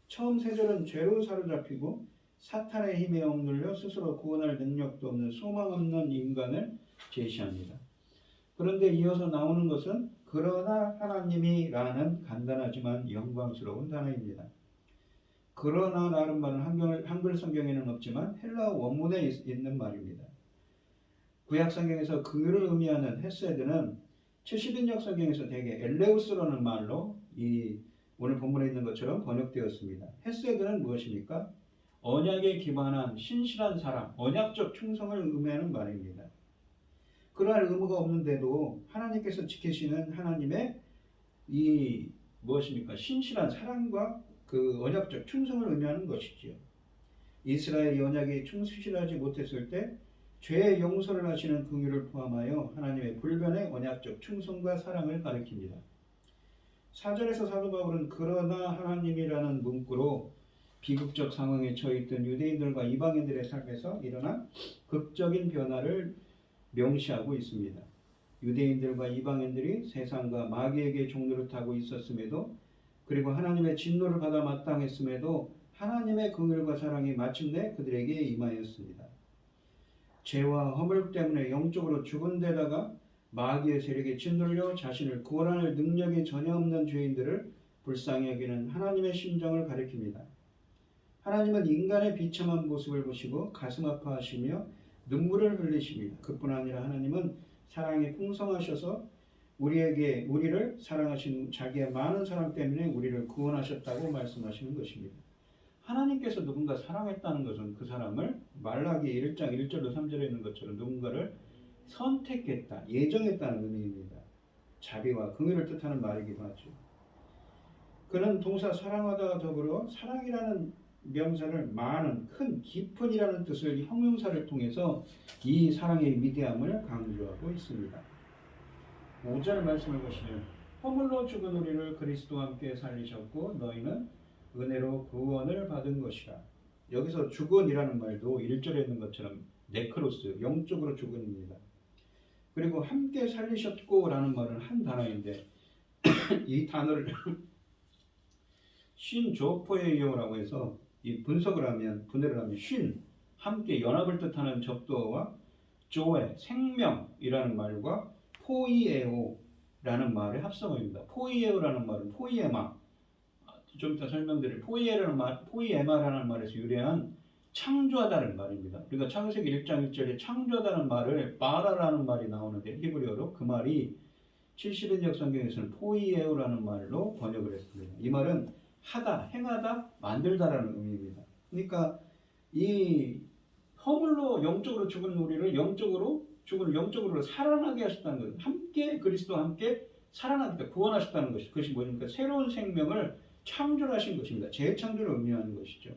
처음 3절은 죄로 사로잡히고 사탄의 힘에 억눌려 스스로 구원할 능력도 없는 소망 없는 인간을 제시합니다. 그런데 이어서 나오는 것은 그러나 하나님이라는 간단하지만 영광스러운 단어입니다. 그러나라는 말은 한글 성경에는 없지만 헬라어 원문에 있는 말입니다. 구약 성경에서 긍휼을 의미하는 헤세드는 70인역 성경에서 대개 엘레우스라는 말로 이 오늘 본문에 있는 것처럼 번역되었습니다. 헤세드는 무엇입니까? 언약에 기반한 신실한 사랑, 언약적 충성을 의미하는 말입니다. 그러한 의무가 없는데도 하나님께서 지키시는 하나님의 이 무엇입니까? 신실한 사랑과 그 언약적 충성을 의미하는 것이지요. 이스라엘이 언약에 충실하지 못했을 때 죄의 용서를 하시는 긍휼을 포함하여 하나님의 불변의 언약적 충성과 사랑을 가리킵니다. 4절에서 사도 바울은 그러나 하나님이라는 문구로 비극적 상황에 처해있던 유대인들과 이방인들의 삶에서 일어난 극적인 변화를 명시하고 있습니다. 유대인들과 이방인들이 세상과 마귀에게 종노릇하고 있었음에도 그리고 하나님의 진노를 받아 마땅했음에도 하나님의 긍휼과 사랑이 마침내 그들에게 임하였습니다. 죄와 허물 때문에 영적으로 죽은 데다가 마귀의 세력에 짓눌려 자신을 구원할 능력이 전혀 없는 죄인들을 불쌍히 여기는 하나님의 심정을 가리킵니다. 하나님은 인간의 비참한 모습을 보시고 가슴 아파하시며 눈물을 흘리십니다. 그뿐 아니라 하나님은 사랑이 풍성하셔서 우리를 사랑하신 자기의 많은 사랑 때문에 우리를 구원하셨다고 말씀하시는 것입니다. 하나님께서 누군가 사랑했다는 것은 그 사람을 말라기 1장 1절로 3절에 있는 것처럼 누군가를 선택했다, 예정했다는 의미입니다. 자비와 긍휼을 뜻하는 말이기도 하죠. 그는 동사 사랑하다와 더불어 사랑이라는 명사를 많은, 큰, 깊은이라는 뜻을 형용사를 통해서 이 사랑의 위대함을 강조하고 있습니다. 5절 말씀을 보시면 허물로 죽은 우리를 그리스도와 함께 살리셨고 너희는 은혜로 구원을 받은 것이라. 여기서 죽은이라는 말도 1절에 있는 것처럼 네크로스, 영적으로 죽은입니다. 그리고 함께 살리셨고 라는 말은 한 단어인데 이 단어를 쉰 조포에 이용하고 해서 이 분석을 하면, 분해를 하면 쉰, 함께 연합을 뜻하는 접두어와 조에, 생명이라는 말과 포이에오라는 말의 합성어입니다. 포이에오라는 말은 포이에마, 좀 이따 설명드릴 포이에마라는 말에서 유래한 창조하다는 말입니다. 우리가 창세기 1장 1절에 창조하다는 말을 바라라는 말이 나오는데 히브리어로 그 말이 70인역 성경에서는 포이에오라는 말로 번역을 했습니다. 이 말은 하다, 행하다, 만들다라는 의미입니다. 그러니까 이 허물로 영적으로 죽은 우리를 영적으로 살아나게 하셨다는 것, 함께 그리스도와 함께 살아나게 구원하셨다는 것이, 그것이 뭐니까 새로운 생명을 창조하신 것입니다. 재창조를 의미하는 것이죠.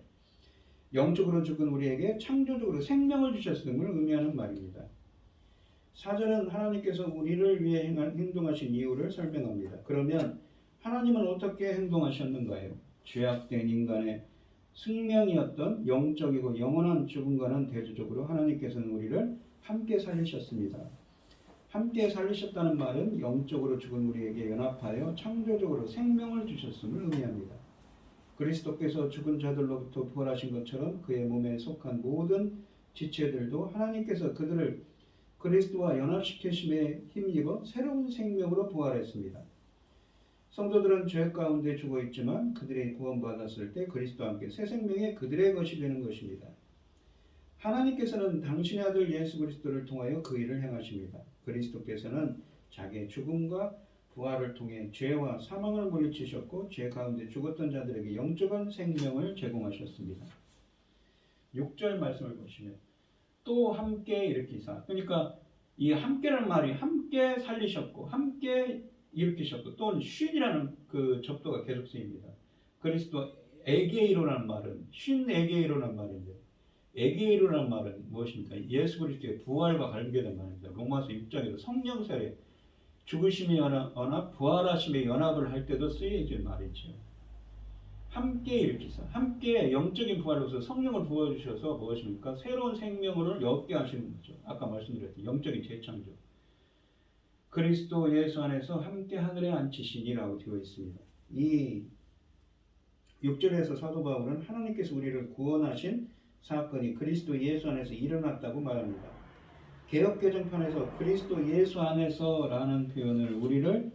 영적으로 죽은 우리에게 창조적으로 생명을 주셨음을 의미하는 말입니다. 4절은 하나님께서 우리를 위해 행동하신 이유를 설명합니다. 그러면 하나님은 어떻게 행동하셨는가요? 죄악된 인간의 숙명이었던 영적이고 영원한 죽음과는 대조적으로 하나님께서는 우리를 함께 살리셨습니다. 함께 살리셨다는 말은 영적으로 죽은 우리에게 연합하여 창조적으로 생명을 주셨음을 의미합니다. 그리스도께서 죽은 자들로부터 부활하신 것처럼 그의 몸에 속한 모든 지체들도 하나님께서 그들을 그리스도와 연합시키심에 힘입어 새로운 생명으로 부활했습니다. 성도들은 죄 가운데 죽어 있지만 그들이 구원받았을 때 그리스도와 함께 새 생명이 그들의 것이 되는 것입니다. 하나님께서는 당신의 아들 예수 그리스도를 통하여 그 일을 행하십니다. 그리스도께서는 자기의 죽음과 부활을 통해 죄와 사망을 물리치셨고 죄 가운데 죽었던 자들에게 영적인 생명을 제공하셨습니다. 6절 말씀을 보시면 또 함께 일으키사, 그러니까 이 함께라는 말이 함께 살리셨고 함께 일으키셨고 또는 쉰이라는 그 접두가 계속 쓰입니다. 그리스도 에게이로라는 말은 쉰 에게이로라는 말인데 에게이로라는 말은 무엇입니까? 예수 그리스도의 부활과 관계된 말입니다. 로마서 6장에서 성령 세례 죽으심의 연합, 부활하심의 연합을 할 때도 쓰여진 말이죠. 함께 일으키사, 함께 영적인 부활로서 성령을 부어주셔서 무엇입니까? 새로운 생명을 얻게 하시는 거죠. 아까 말씀드렸던 영적인 재창조. 그리스도 예수 안에서 함께 하늘에 앉히시니라고 되어 있습니다. 이 6절에서 사도 바울은 하나님께서 우리를 구원하신 사건이 그리스도 예수 안에서 일어났다고 말합니다. 개역 개정판에서 그리스도 예수 안에서라는 표현을 우리를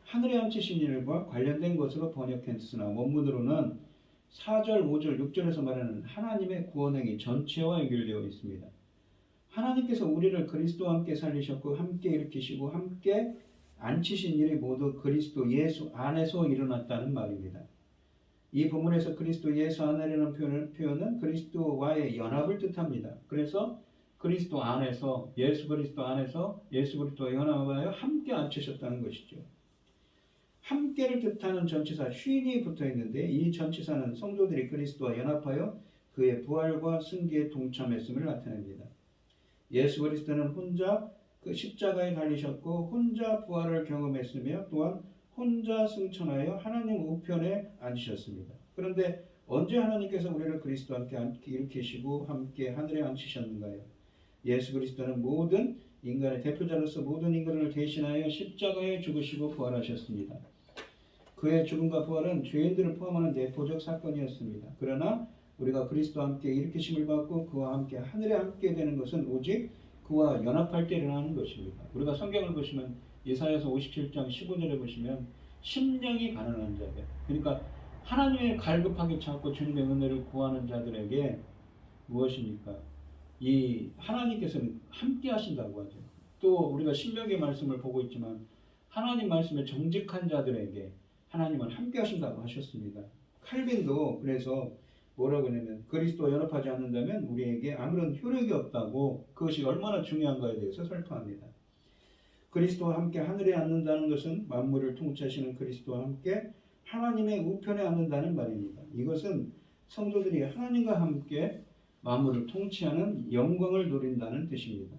하늘에 앉히신 일과 관련된 것으로 번역했으나 원문으로는 4절, 5절, 6절에서 말하는 하나님의 구원행위 전체와 연결되어 있습니다. 하나님께서 우리를 그리스도와 함께 살리셨고 함께 일으키시고 함께 앉히신 일이 모두 그리스도 예수 안에서 일어났다는 말입니다. 이 본문에서 그리스도 예수 안에라는 표현은 그리스도와의 연합을 뜻합니다. 그래서 그리스도 안에서 예수 그리스도 안에서 예수 그리스도와 연합하여 함께 앉히셨다는 것이죠. 함께를 뜻하는 전치사 쉰이 붙어 있는데 이 전치사는 성도들이 그리스도와 연합하여 그의 부활과 승리에 동참했음을 나타냅니다. 예수 그리스도는 혼자 그 십자가에 달리셨고 혼자 부활을 경험했으며 또한 혼자 승천하여 하나님 우편에 앉으셨습니다. 그런데 언제 하나님께서 우리를 그리스도와 함께 일으키시고 함께 하늘에 앉히셨는가요? 예수 그리스도는 모든 인간의 대표자로서 모든 인간을 대신하여 십자가에 죽으시고 부활하셨습니다. 그의 죽음과 부활은 죄인들을 포함하는 내포적 사건이었습니다. 그러나 우리가 그리스도와 함께 일으키심을 받고 그와 함께 하늘에 함께 되는 것은 오직 그와 연합할 때 일어나는 것입니다. 우리가 성경을 보시면 예사야서 57장 15절에 보시면 심령이 가난한 자들, 그러니까 하나님의 갈급하게 찾고 주님의 은혜를 구하는 자들에게 무엇입니까? 이 하나님께서는 함께 하신다고 하죠. 또 우리가 신명기의 말씀을 보고 있지만 하나님 말씀에 정직한 자들에게 하나님은 함께 하신다고 하셨습니다. 칼빈도 그래서 뭐라고 하냐면 그리스도와 연합하지 않는다면 우리에게 아무런 효력이 없다고, 그것이 얼마나 중요한가에 대해서 설파합니다. 그리스도와 함께 하늘에 앉는다는 것은 만물을 통치하시는 그리스도와 함께 하나님의 우편에 앉는다는 말입니다. 이것은 성도들이 하나님과 함께 만물을 통치하는 영광을 누린다는 뜻입니다.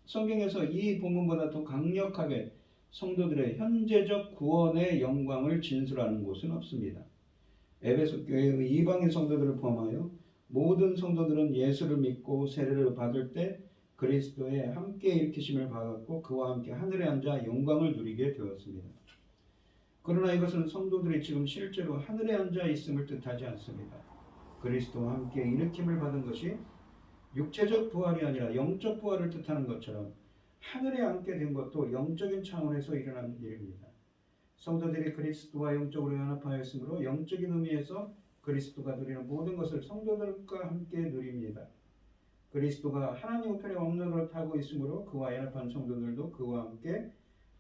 성경에서 이 본문보다 더 강력하게 성도들의 현재적 구원의 영광을 진술하는 곳은 없습니다. 에베소 교회의 이방인 성도들을 포함하여 모든 성도들은 예수를 믿고 세례를 받을 때 그리스도의 함께 일으키심을 받았고 그와 함께 하늘에 앉아 영광을 누리게 되었습니다. 그러나 이것은 성도들이 지금 실제로 하늘에 앉아 있음을 뜻하지 않습니다. 그리스도와 함께 일으킴을 받은 것이 육체적 부활이 아니라 영적 부활을 뜻하는 것처럼 하늘에 앉게 된 것도 영적인 차원에서 일어난 일입니다. 성도들이 그리스도와 영적으로 연합하였으므로 영적인 의미에서 그리스도가 누리는 모든 것을 성도들과 함께 누립니다. 그리스도가 하나님 우편에 왕노를 타고 있으므로 그와 연합한 성도들도 그와 함께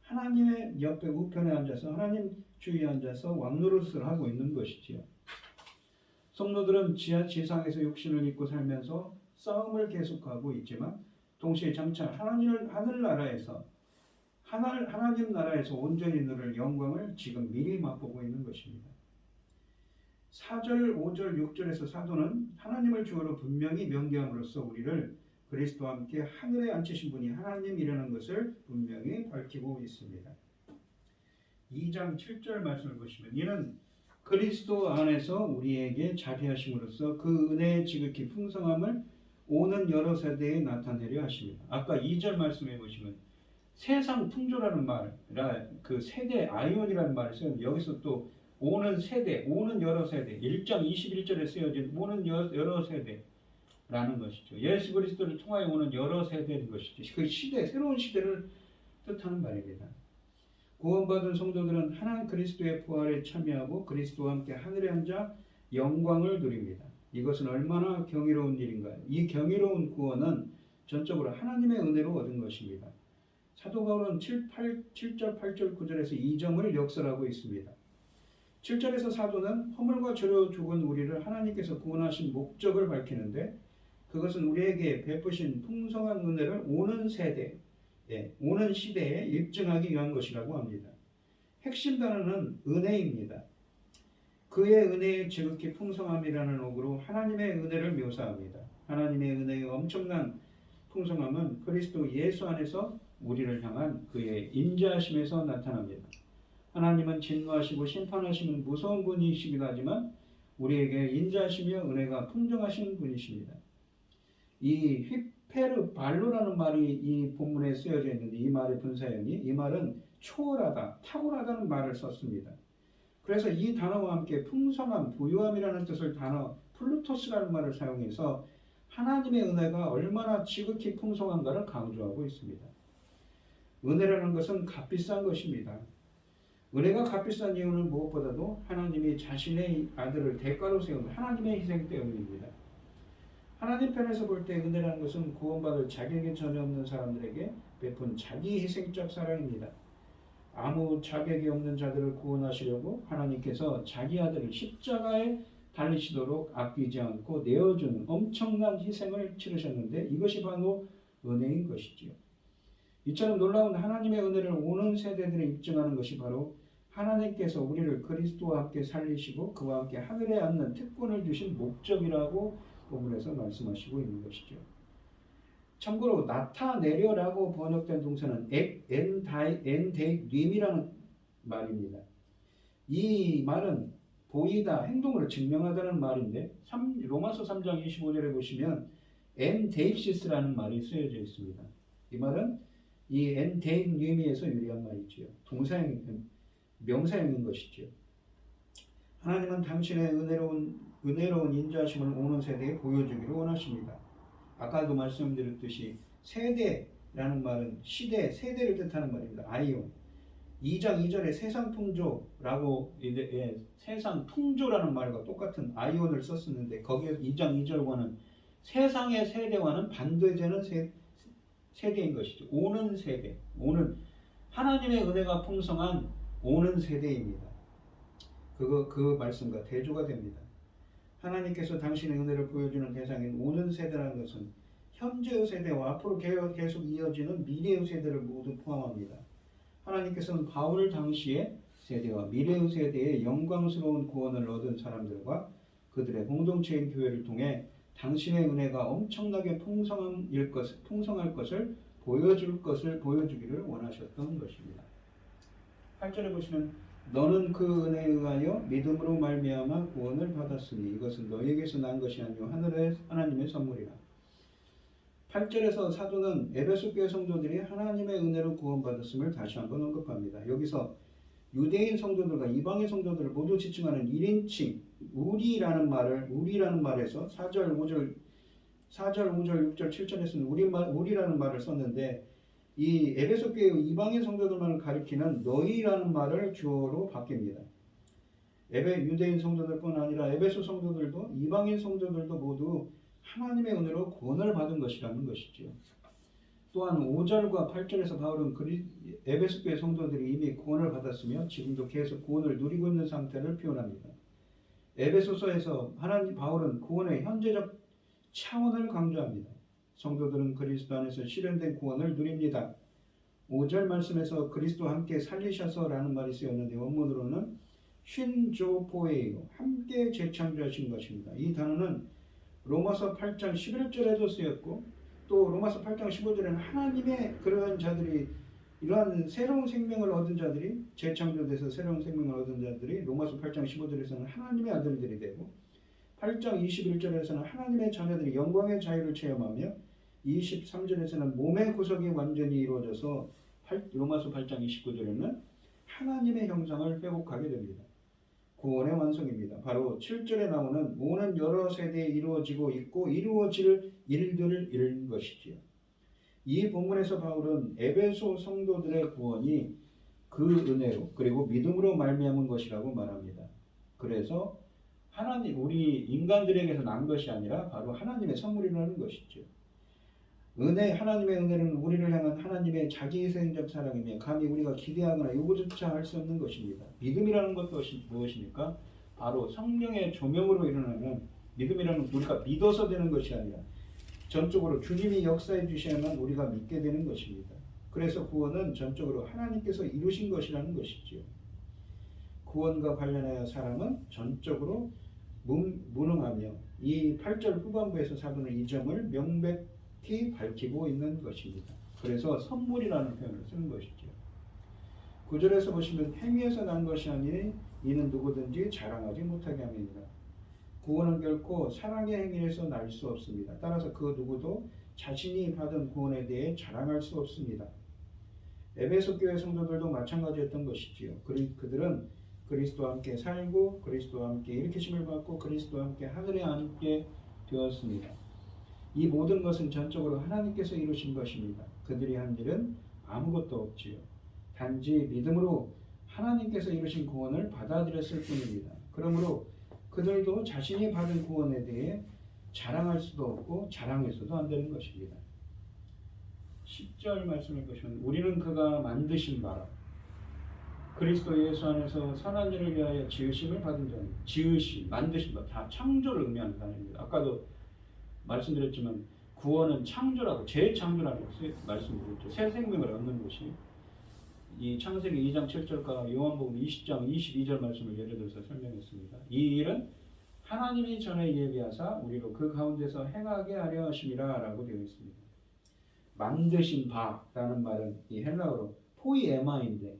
하나님의 옆에 우편에 앉아서 하나님 주위에 앉아서 왕노릇을 하고 있는 것이지요. 성도들은 지상에서 육신을 입고 살면서 싸움을 계속하고 있지만 동시에 장차 하나님 나라에서 온전히 누릴 영광을 지금 미리 맛보고 있는 것입니다. 4절, 5절, 6절에서 사도는 하나님을 주어로 분명히 명기함으로써 우리를 그리스도와 함께 하늘에 앉히신 분이 하나님이라는 것을 분명히 밝히고 있습니다. 2장 7절 말씀을 보시면 이는 그리스도 안에서 우리에게 자비하심으로써 그 은혜의 지극히 풍성함을 오는 여러 세대에 나타내려 하십니다. 아까 2절 말씀해 보시면 세상 풍조라는 말, 그 세대 아이온이라는 말을 쓰는데 여기서 또 오는 세대, 오는 여러 세대, 1장 21절에 쓰여진 오는 여러 세대라는 것이죠. 예수 그리스도를 통하여 오는 여러 세대인 것이죠. 그 시대, 새로운 시대를 뜻하는 말입니다. 구원받은 성도들은 하나님 그리스도의 부활에 참여하고 그리스도와 함께 하늘에 앉아 영광을 누립니다. 이것은 얼마나 경이로운 일인가요? 이 경이로운 구원은 전적으로 하나님의 은혜로 얻은 것입니다. 사도 바울은 7절, 8절, 9절에서 이 점을 역설하고 있습니다. 7절에서 사도는 허물과 죄로 죽은 우리를 하나님께서 구원하신 목적을 밝히는데 그것은 우리에게 베푸신 풍성한 은혜를 오는 시대에 입증하기 위한 것이라고 합니다. 핵심 단어는 은혜입니다. 그의 은혜의 지극히 풍성함이라는 어구로 하나님의 은혜를 묘사합니다. 하나님의 은혜의 엄청난 풍성함은 그리스도 예수 안에서 우리를 향한 그의 인자하심에서 나타납니다. 하나님은 진노하시고 심판하시는 무서운 분이시기도 하지만 우리에게 인자하시며 은혜가 풍성하신 분이십니다. 이 휘페르 발로라는 말이 이 본문에 쓰여져 있는데 이 말의 분사형이 이 말은 초월하다, 탁월하다는 말을 썼습니다. 그래서 이 단어와 함께 풍성함, 부유함이라는 뜻을 단어 플루토스라는 말을 사용해서 하나님의 은혜가 얼마나 지극히 풍성한가를 강조하고 있습니다. 은혜라는 것은 값비싼 것입니다. 은혜가 값비싼 이유는 무엇보다도 하나님이 자신의 아들을 대가로 세운 하나님의 희생 때문입니다. 하나님 편에서 볼 때 은혜라는 것은 구원받을 자격이 전혀 없는 사람들에게 베푼 자기 희생적 사랑입니다. 아무 자격이 없는 자들을 구원하시려고 하나님께서 자기 아들을 십자가에 달리시도록 아끼지 않고 내어주는 엄청난 희생을 치르셨는데 이것이 바로 은혜인 것이지요. 이처럼 놀라운 하나님의 은혜를 오는 세대들에 입증하는 것이 바로 하나님께서 우리를 그리스도와 함께 살리시고 그와 함께 하늘에 앉는 특권을 주신 목적이라고 본문에서 말씀하시고 있는 것이죠. 참고로 나타내려라고 번역된 동사는 엔데임이라는 말입니다. 이 말은 보이다, 행동으로 증명하다는 말인데 로마서 3장 25절에 보시면 엔데입시스라는 말이 쓰여져 있습니다. 이 말은 이 엔데임에서 유래한 말이지요. 명사형인 것이지요. 하나님은 당신의 은혜로운 인자하심을 오는 세대에 보여주기를 원하십니다. 아까도 말씀드렸듯이 세대라는 말은 시대, 세대를 뜻하는 말입니다. 아이온. 2장 2절에 세상 풍조라고 세상 풍조라는 말과 똑같은 아이온을 썼었는데 거기에 2장 2절과는 세상의 세대와는 반대되는 세대인 것이죠. 오는 세대, 오는 하나님의 은혜가 풍성한 오는 세대입니다. 그 말씀과 대조가 됩니다. 하나님께서 당신의 은혜를 보여주는 대상인 오는 세대라는 것은 현재의 세대와 앞으로 계속 이어지는 미래의 세대를 모두 포함합니다. 하나님께서는 바울 당시의 세대와 미래의 세대의 영광스러운 구원을 얻은 사람들과 그들의 공동체인 교회를 통해 당신의 은혜가 엄청나게 풍성할 것을 보여주기를 원하셨던 것입니다. 8절에 보시면 너는 그 은혜에 의하여 믿음으로 말미암아 구원을 받았으니 이것은 너에게서 난 것이 아니요 하나님의 선물이라. 8절에서 사도는 에베소 교회 성도들이 하나님의 은혜로 구원받았음을 다시 한번 언급합니다. 여기서 유대인 성도들과 이방인 성도들을 모두 지칭하는 1인칭 우리라는 말에서 4절, 5절, 6절, 7절에서는 우리라는 말을 썼는데 이 에베소 교회 이방인 성도들만을 가리키는 너희라는 말을 주어로 바뀝니다. 유대인 성도들뿐 아니라 에베소 성도들도 이방인 성도들도 모두 하나님의 은혜로 구원을 받은 것이라는 것이죠. 또한 5절과 8절에서 바울은 에베소 교회 성도들이 이미 구원을 받았으며 지금도 계속 구원을 누리고 있는 상태를 표현합니다. 에베소서에서 바울은 구원의 현재적 차원을 강조합니다. 성도들은 그리스도 안에서 실현된 구원을 누립니다. 5절 말씀에서 그리스도와 함께 살리셔서라는 말이 쓰였는데 원문으로는 쉰조포에요 함께 재창조하신 것입니다. 이 단어는 로마서 8장 11절에도 쓰였고 또 로마서 8장 15절에는 하나님의 그러한 자들이 이러한 새로운 생명을 얻은 자들이 재창조돼서 새로운 생명을 얻은 자들이 로마서 8장 15절에서는 하나님의 아들들이 되고 8장 21절에서는 하나님의 자녀들이 영광의 자유를 체험하며 23절에서는 몸의 구속이 완전히 이루어져서 로마서 8장 29절에는 하나님의 형상을 회복하게 됩니다. 구원의 완성입니다. 바로 7절에 나오는 오는 여러 세대에 이루어지고 있고 이루어질 일들을 이룬 것이지요. 이 본문에서 바울은 에베소 성도들의 구원이 그 은혜로 그리고 믿음으로 말미암은 것이라고 말합니다. 그래서 우리 인간들에게서 난 것이 아니라 바로 하나님의 선물이라는 것이죠. 하나님의 은혜는 우리를 향한 하나님의 자기희생적 사랑이며 감히 우리가 기대하거나 요구조차 할 수 없는 것입니다. 믿음이라는 것도 무엇입니까? 바로 성령의 조명으로 일어나는 믿음이라는 우리가 믿어서 되는 것이 아니라 전적으로 주님이 역사해 주셔야만 우리가 믿게 되는 것입니다. 그래서 구원은 전적으로 하나님께서 이루신 것이라는 것이지요. 구원과 관련하여 사람은 전적으로 무능하며 이 8절 후반부에서 사도는 이 점을 명백히 밝히고 있는 것입니다. 그래서 선물이라는 표현을 쓰는 것이죠. 9절에서 보시면 행위에서 난 것이 아니니 이는 누구든지 자랑하지 못하게 함이니라. 구원은 결코 사랑의 행위에서 날 수 없습니다. 따라서 그 누구도 자신이 받은 구원에 대해 자랑할 수 없습니다. 에베소 교회 성도들도 마찬가지였던 것이지요. 그들은 그리스도와 함께 살고 그리스도와 함께 일으키심을 받고 그리스도와 함께 하늘에 앉게 되었습니다. 이 모든 것은 전적으로 하나님께서 이루신 것입니다. 그들이 한 일은 아무것도 없지요. 단지 믿음으로 하나님께서 이루신 구원을 받아들였을 뿐입니다. 그러므로 그들도 자신이 받은 구원에 대해 자랑할 수도 없고 자랑해서도 안 되는 것입니다. 10절 말씀을 보시면 우리는 그가 만드신 바라 그리스도 예수 안에서 선한 일을 위하여 지으심을 받은 자입니다. 만드신 바, 다 창조를 의미하는 단어입니다. 아까도 말씀드렸지만 구원은 창조라고 재창조라고 말씀드렸죠. 새 생명을 얻는 것이 이 창세기 2장 7절과 요한복음 20장 22절 말씀을 예를 들어서 설명했습니다. 이 일은 하나님이 전에 예비하사 우리로 그 가운데서 행하게 하려 하심이라 라고 되어 있습니다. 만드신 바라는 말은 이 헬라어로 포이에마인데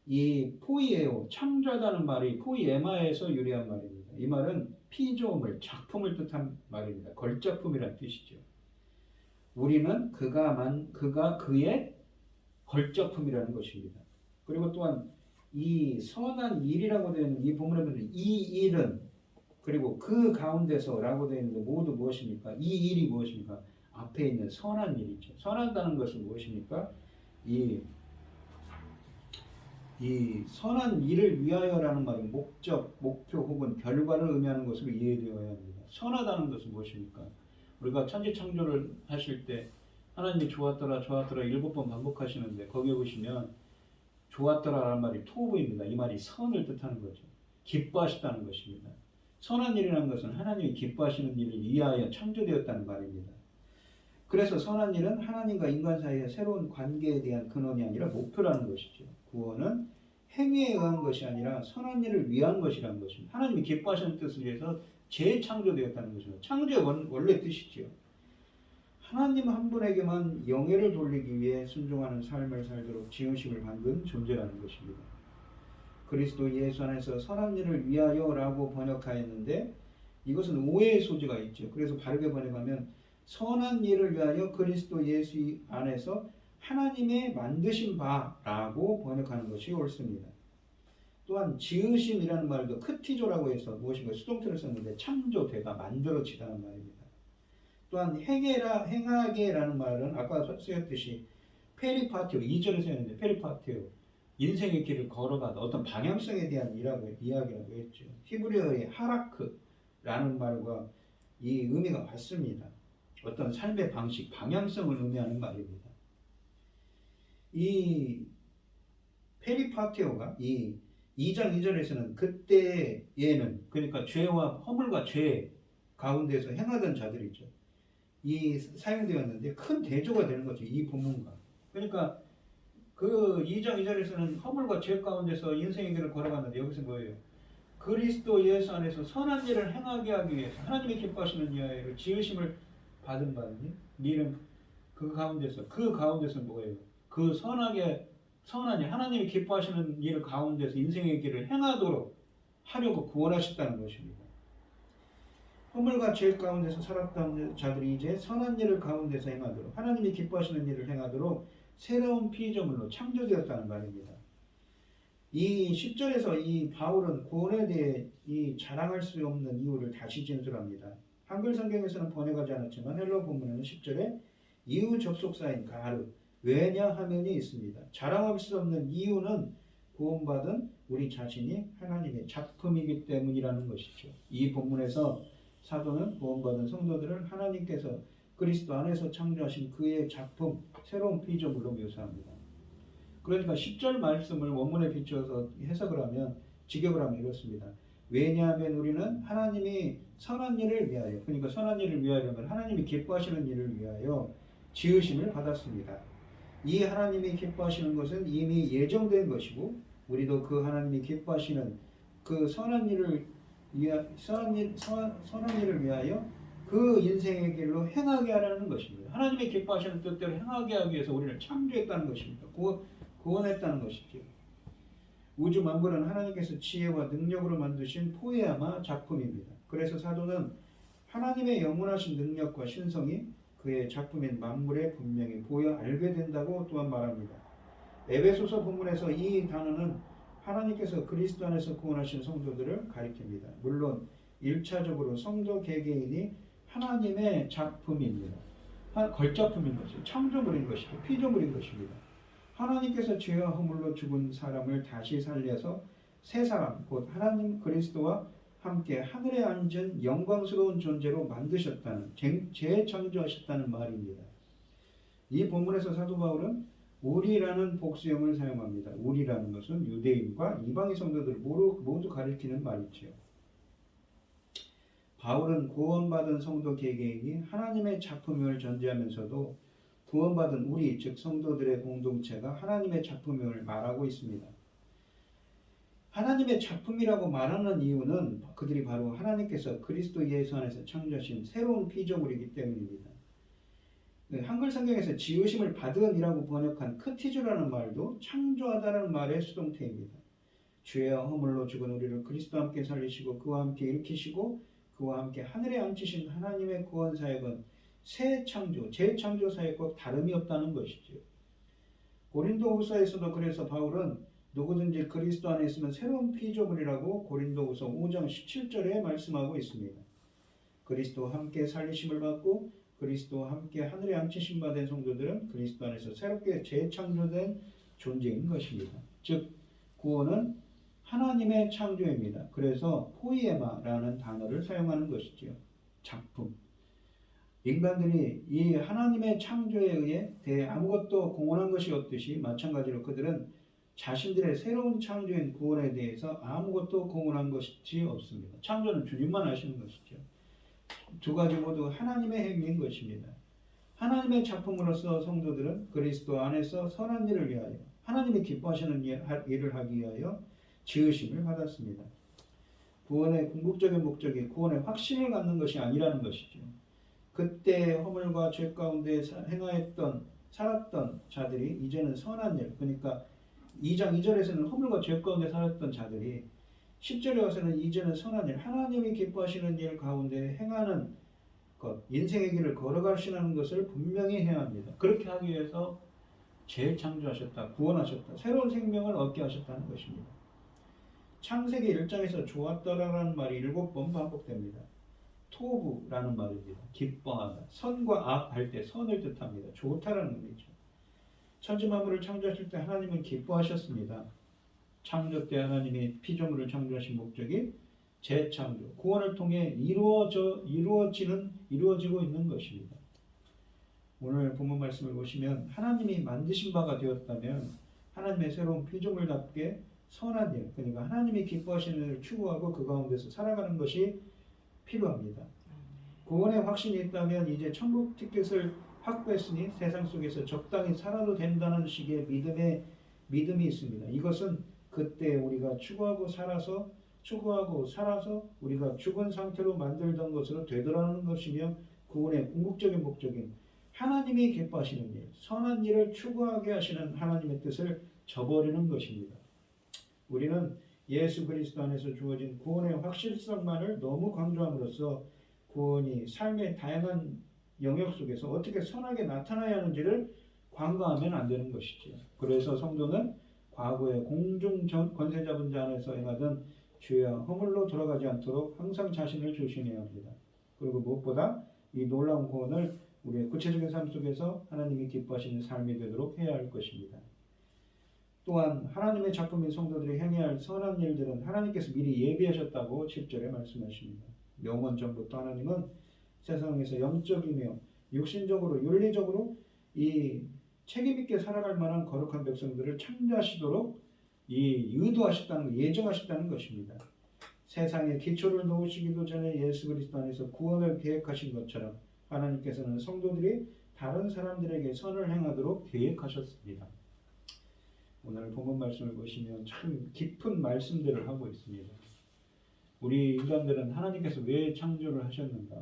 이 포이에오 창조하다는 말이 포이에마에서 유래한 말입니다. 이 말은 피조물, 작품을 뜻한 말입니다. 걸작품이라는 뜻이죠. 우리는 그가 그의 걸작품이라는 것입니다. 그리고 또한 이 선한 일이라고 되어 있는 이 본문에 보면 이 일은 그리고 그 가운데서라고 되어 있는데 모두 무엇입니까? 이 일이 무엇입니까? 앞에 있는 선한 일이죠. 선하다는 것은 무엇입니까? 이 선한 일을 위하여라는 말은 목적, 목표 혹은 결과를 의미하는 것으로 이해되어야 합니다. 선하다는 것은 무엇입니까? 우리가 천지창조를 하실 때 하나님이 좋았더라 7번 반복하시는데 거기에 보시면 좋았더라라는 말이 토부입니다. 이 말이 선을 뜻하는 거죠. 기뻐하셨다는 것입니다. 선한 일이라는 것은 하나님이 기뻐하시는 일을 위하여 창조되었다는 말입니다. 그래서 선한 일은 하나님과 인간 사이의 새로운 관계에 대한 근원이 아니라 목표라는 것이죠. 구원은 행위에 의한 것이 아니라 선한 일을 위한 것이라는 것입니다. 하나님이 기뻐하시는 뜻을 위해서 재창조되었다는 것입니다. 창조의 원래 뜻이죠. 하나님 한 분에게만 영예를 돌리기 위해 순종하는 삶을 살도록 지으심을 받은 존재라는 것입니다. 그리스도 예수 안에서 선한 일을 위하여라고 번역하였는데 이것은 오해의 소지가 있죠. 그래서 바르게 번역하면 선한 일을 위하여 그리스도 예수 안에서 하나님의 만드신 바라고 번역하는 것이 옳습니다. 또한 지으심이라는 말도 크티조라고 해서 무엇인가 수동태를 썼는데 창조되다, 만들어지다는 말입니다. 또한 행하게라는 말은 아까 쓰였듯이 페리파티오, 2절에 쓰였는데 페리파티오, 인생의 길을 걸어가다, 어떤 방향성에 대한 이야기라고 했죠. 히브리어의 하라크라는 말과 이 의미가 같습니다. 어떤 삶의 방식, 방향성을 의미하는 말입니다. 이 페리파티오가 이 2장 2절에서는 그때에는, 그러니까 죄와 허물과 죄 가운데서 행하던 자들이죠. 이 사용되었는데 큰 대조가 되는 거죠. 이 본문과. 그러니까 그 2장 2절에서는 허물과 죄 가운데서 인생의 길을 걸어갔는데 여기서 뭐예요? 그리스도 예수 안에서 선한 일을 행하게 하기 위해서 하나님이 기뻐하시는 이하를 지으심을 받은 바니 이는 그 가운데서 뭐예요? 그 선한 일, 하나님이 기뻐하시는 일 가운데서 인생의 길을 행하도록 하려고 구원하셨다는 것입니다. 허물과 죄 가운데서 살았던 자들이 이제 선한 일을 가운데서 행하도록, 하나님이 기뻐하시는 일을 행하도록 새로운 피조물로 창조되었다는 말입니다. 이 10절에서 이 바울은 구원에 대해 이 자랑할 수 없는 이유를 다시 진술합니다. 한글 성경에서는 번역하지 않았지만 헬러 본문에는 10절에 이유 접속사인 가르, 왜냐하면이 있습니다. 자랑할 수 없는 이유는 구원받은 우리 자신이 하나님의 작품이기 때문이라는 것이죠. 이 본문에서 사도는 구원받은 성도들을 하나님께서 그리스도 안에서 창조하신 그의 작품, 새로운 피조물로 묘사합니다. 그러니까 10절 말씀을 원문에 비추어서 해석을 하면, 직역을 하면 이렇습니다. 왜냐하면 우리는 하나님이 선한 일을 위하여, 그러니까 선한 일을 위하여는 하나님이 기뻐하시는 일을 위하여 지으심을 받았습니다. 이 하나님이 기뻐하시는 것은 이미 예정된 것이고, 우리도 그 하나님이 기뻐하시는 그 선한 일을 위하여 그 인생의 길로 행하게 하라는 것입니다. 하나님이 기뻐하시는 뜻대로 행하게 하기 위해서 우리를 창조했다는 것입니다. 구원했다는 것이죠. 우주 만물은 하나님께서 지혜와 능력으로 만드신 포에아마 작품입니다. 그래서 사도는 하나님의 영원하신 능력과 신성이 그의 작품인 만물에 분명히 보여 알게 된다고 또한 말합니다. 에베소서 본문에서 이 단어는 하나님께서 그리스도 안에서 구원하신 성도들을 가리킵니다. 물론 1차적으로 성도 개개인이 하나님의 작품입니다. 걸작품인 것이죠. 창조물인 것이죠. 피조물인 것입니다. 하나님께서 죄와 허물로 죽은 사람을 다시 살려서 새 사람, 곧 하나님 그리스도와 함께 하늘에 앉은 영광스러운 존재로 만드셨다는, 재창조하셨다는 말입니다. 이 본문에서 사도 바울은 우리라는 복수형을 사용합니다. 우리라는 것은 유대인과 이방인 성도들을 모두 가리키는 말이죠. 바울은 구원받은 성도 개개인이 하나님의 작품임을 전제하면서도 구원받은 우리, 즉 성도들의 공동체가 하나님의 작품임을 말하고 있습니다. 하나님의 작품이라고 말하는 이유는 그들이 바로 하나님께서 그리스도 예수 안에서 창조하신 새로운 피조물이기 때문입니다. 한글 성경에서 지으심을 받은이라고 번역한 크티주라는 말도 창조하다는 말의 수동태입니다. 죄와 허물로 죽은 우리를 그리스도와 함께 살리시고 그와 함께 일으키시고 그와 함께 하늘에 앉히신 하나님의 구원 사역은 새 창조, 재창조 사역과 다름이 없다는 것이죠. 고린도후서에서도 그래서 바울은 누구든지 그리스도 안에 있으면 새로운 피조물이라고 고린도후서 5장 17절에 말씀하고 있습니다. 그리스도와 함께 살리심을 받고 그리스도와 함께 하늘에 앉히심 받은 성도들은 그리스도 안에서 새롭게 재창조된 존재인 것입니다. 즉 구원은 하나님의 창조입니다. 그래서 포이에마라는 단어를 사용하는 것이죠. 작품. 인간들이 이 하나님의 창조에 의해 아무것도 공헌한 것이 없듯이 마찬가지로 그들은 자신들의 새로운 창조인 구원에 대해서 아무것도 공헌한 것이 없습니다. 창조는 주님만 하시는 것이죠. 두 가지 모두 하나님의 행위인 것입니다. 하나님의 작품으로서 성도들은 그리스도 안에서 선한 일을 위하여 하나님이 기뻐하시는 일을 하기 위하여 지으심을 받았습니다. 구원의 궁극적인 목적이 구원의 확신을 갖는 것이 아니라는 것이죠. 그때 허물과 죄 가운데 살았던 자들이 이제는 선한 일, 그러니까 2장 2절에서는 허물과 죄 가운데 살았던 자들이 10절에 와서는 이제는 선한 일, 하나님이 기뻐하시는 일 가운데 행하는 것, 인생의 길을 걸어가시는 것을 분명히 해야 합니다. 그렇게 하기 위해서 재창조하셨다, 구원하셨다, 새로운 생명을 얻게 하셨다는 것입니다. 창세기 1장에서 좋았더라라는 말이 7번 반복됩니다. 토부라는 말입니다. 기뻐하다. 선과 악 할 때 선을 뜻합니다. 좋다라는 의미죠. 천지 만물을 창조하실 때 하나님은 기뻐하셨습니다. 창조 때 하나님이 피조물을 창조하신 목적이 재창조, 구원을 통해 이루어지고 있는 것입니다. 오늘 본문 말씀을 보시면 하나님이 만드신 바가 되었다면 하나님의 새로운 피조물답게 선한 일, 그러니까 하나님이 기뻐하시는 일을 추구하고 그 가운데서 살아가는 것이 필요합니다. 구원의 확신이 있다면 이제 천국 티켓을 확보했으니 세상 속에서 적당히 살아도 된다는 식의 믿음이 있습니다. 이것은 그때 우리가 추구하고 살아서 우리가 죽은 상태로 만들던 것으로 되돌아오는 것이며 구원의 궁극적인 목적인 하나님이 기뻐하시는 일, 선한 일을 추구하게 하시는 하나님의 뜻을 저버리는 것입니다. 우리는 예수 그리스도 안에서 주어진 구원의 확실성만을 너무 강조함으로써 구원이 삶의 다양한 영역 속에서 어떻게 선하게 나타나야 하는지를 관과하면 안 되는 것이죠. 그래서 성도는 과거의 공중 권세 잡은 자 안에서 행하던 죄와 허물로 돌아가지 않도록 항상 자신을 조심해야 합니다. 그리고 무엇보다 이 놀라운 구원을 우리의 구체적인 삶 속에서 하나님이 기뻐하시는 삶이 되도록 해야 할 것입니다. 또한 하나님의 작품인 성도들이 행해야 할 선한 일들은 하나님께서 미리 예비하셨다고 7절에 말씀하십니다. 영원 전부터 하나님은 세상에서 영적이며 육신적으로 윤리적으로 이 책임있게 살아갈 만한 거룩한 백성들을 창조하시도록 의도하셨다는, 예정하셨다는 것입니다. 세상에 기초를 놓으시기도 전에 예수 그리스도 안에서 구원을 계획하신 것처럼 하나님께서는 성도들이 다른 사람들에게 선을 행하도록 계획하셨습니다. 오늘 본문 말씀을 보시면 참 깊은 말씀들을 하고 있습니다. 우리 인간들은 하나님께서 왜 창조를 하셨는가?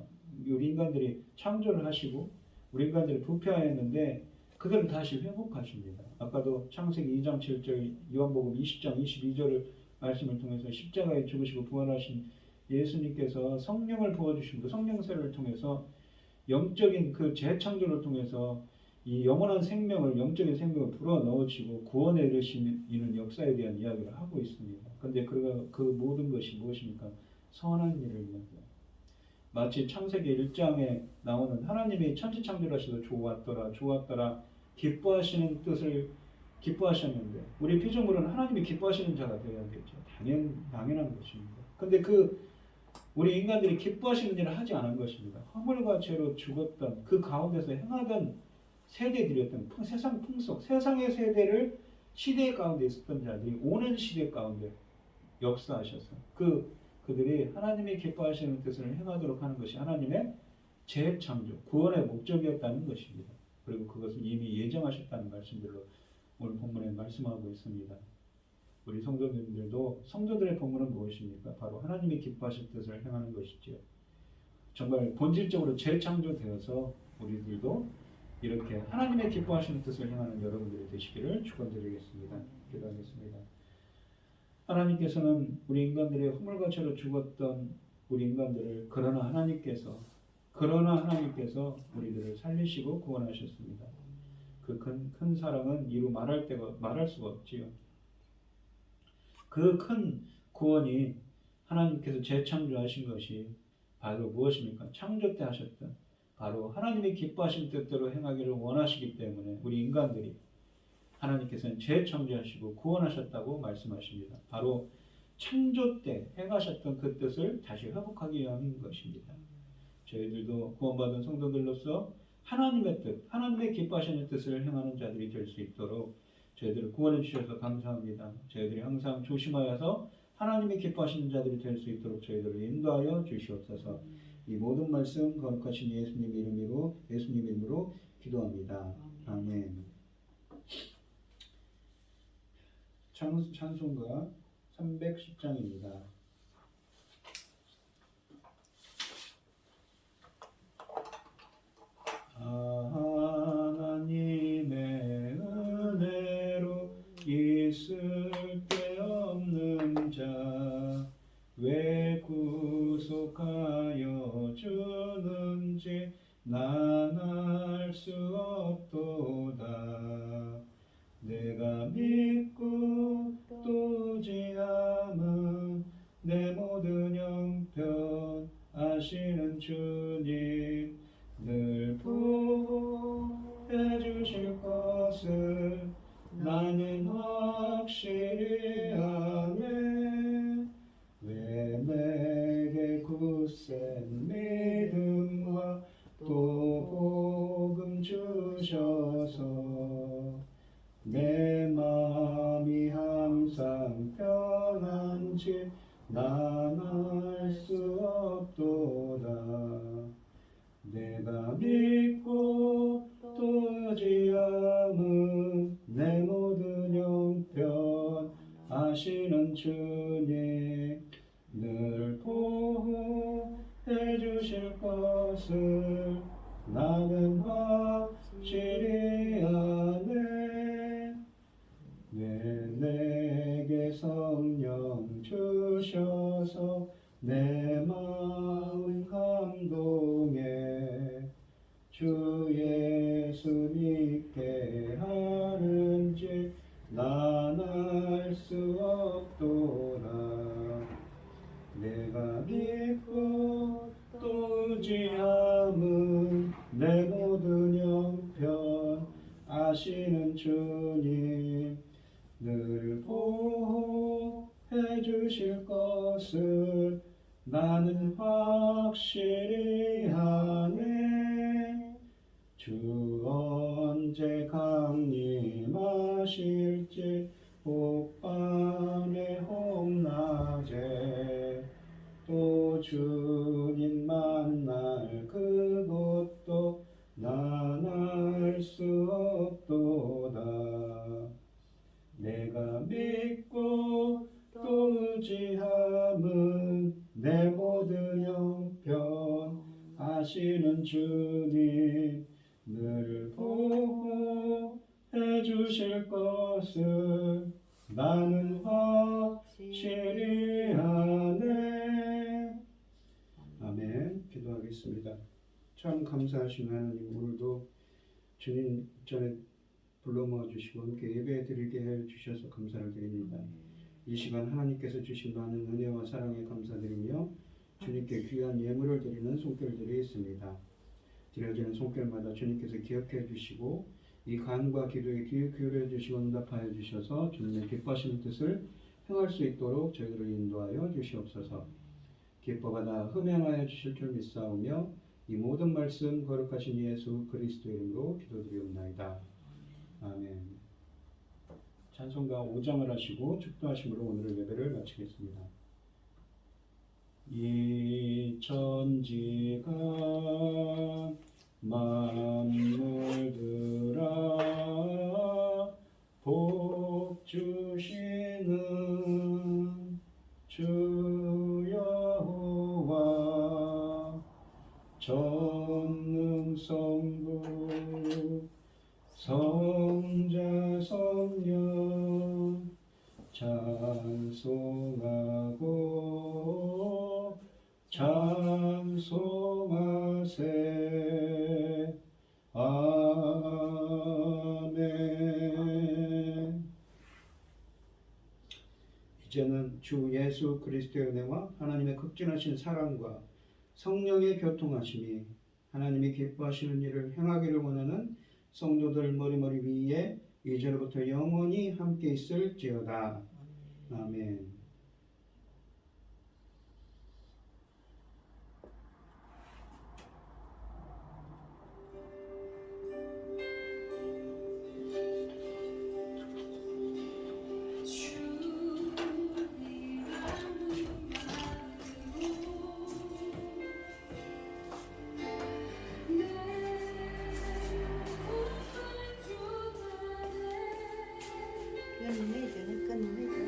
우리 인간들이 창조를 하시고 우리 인간들이 부패하였는데 그들을 다시 회복하십니다. 아까도 창세기 2장 7절, 요한복음 20장 22절을 말씀을 통해서 십자가에 죽으시고 부활하신 예수님께서 성령을 부어주신 그 성령세를 통해서 영적인 그 재창조를 통해서 이 영원한 생명을, 영적인 생명을 불어넣으시고 구원에 이르시는 역사에 대한 이야기를 하고 있습니다. 그런데 그 모든 것이 무엇입니까? 선한 일을 위하여. 마치 창세기 1장에 나오는 하나님이 천지 창조를 하시고 좋았더라 기뻐하시는 뜻을 기뻐하셨는데 우리 피조물은 하나님이 기뻐하시는 자가 되어야겠죠. 당연한 것입니다. 그런데 우리 인간들이 기뻐하시는 일을 하지 않은 것입니다. 허물과 죄로 죽었던 그 가운데서 행하던 세대들이었던 세상 풍속, 세상의 세대를 시대 가운데 있었던 자들이 오는 시대 가운데 역사하셔서 그들이 하나님이 기뻐하시는 뜻을 행하도록 하는 것이 하나님의 재창조, 구원의 목적이었다는 것입니다. 그리고 그것을 이미 예정하셨다는 말씀들로 오늘 본문에 말씀하고 있습니다. 우리 성도님들도 성도들의 본문은 무엇입니까? 바로 하나님이 기뻐하실 뜻을 행하는 것이지요. 정말 본질적으로 재창조되어서 우리들도 이렇게 하나님의 기뻐하시는 뜻을 행하는 여러분들이 되시기를 축원드리겠습니다. 기도하겠습니다. 하나님께서는 우리 인간들의 허물과 죄로 죽었던 우리 인간들을 그러나 하나님께서 우리들을 살리시고 구원하셨습니다. 그 큰 사랑은 이루 말할 수가 없지요. 그 큰 구원이 하나님께서 재창조하신 것이 바로 무엇입니까? 창조 때 하셨던 바로 하나님이 기뻐하신 뜻대로 행하기를 원하시기 때문에 우리 인간들이 하나님께서는 재창조하시고 구원하셨다고 말씀하십니다. 바로 창조 때 행하셨던 그 뜻을 다시 회복하기 위한 것입니다. 저희들도 구원받은 성도들로서 하나님의 뜻, 하나님의 기뻐하시는 뜻을 행하는 자들이 될 수 있도록 저희들을 구원해 주셔서 감사합니다. 저희들이 항상 조심하여서 하나님이 기뻐하시는 자들이 될 수 있도록 저희들을 인도하여 주시옵소서. 이 모든 말씀 거룩하신 예수님 이름으로 기도합니다. 아멘. 찬송가 310장입니다. 하나님의 은혜로 있을 데 없는 자 왜 구속하여 주는지 난 알 수 없도다. 내가 믿고 또 의지함은 내 모든 형편 아시는 주님 늘 보호해 주실 것을 나는 확실히 아네. 왜 내게 굳센 믿음과 또 복음 주셔서 내 마음이 항상 편한지 난 알 수 없도다. 내가 믿고 또 의지함은 내 모든 형편 아시는 주님 늘 보호해 주실 것을 나는 확실히 아네. 왜 내게 성령 주셔서 내 마음 감동해 주 예수 믿게 하는지 난 알 수 없도다. 내가 믿고 또 의지함은 내 모든 형편 아시는 주님 늘 보호해 주실 것을 나는 확실히 아네. 주 언제 강림하실지 혹밤에 혹낮에 또 주님 만날 그것도 난 알 수 없도다. 내가 믿고 또 의지함은 내 모든 형편 아시는 주님 늘 보호해 주실 것을 나는 확실히 아네. 아멘. 기도하겠습니다. 참 감사하신 하나님, 오늘도 주님 전에 불러 모아 주시고 함께 예배 드리게 해 주셔서 감사를 드립니다. 이 시간 하나님께서 주신 많은 은혜와 사랑에 감사드리며 주님께 귀한 예물을 드리는 손길들이 있습니다. 드려지는 손길마다 주님께서 기억해 주시고 이 간과 기도에 귀 기울여 주시고 응답하여 주셔서 주님의 기뻐하시는 뜻을 행할 수 있도록 저희들을 인도하여 주시옵소서. 기뻐가 흠행하여 주실 줄 믿사오며 이 모든 말씀 거룩하신 예수 그리스도 이름으로 기도드리옵나이다. 아멘. 찬송가 5장을 하시고 축도하심으로 오늘의 예배를 마치겠습니다. 이 천지가 만물들아 복 주시는 주 여호와 전능성부 성자 성령 찬송하고 찬송하세. 아멘. 이제는 주 예수 그리스도의 은혜와 하나님의 극진하신 사랑과 성령의 교통하심이 하나님이 기뻐하시는 일을 행하기를 원하는 성도들 머리머리 위에 이제로부터 영원히 함께 있을지어다. 아멘.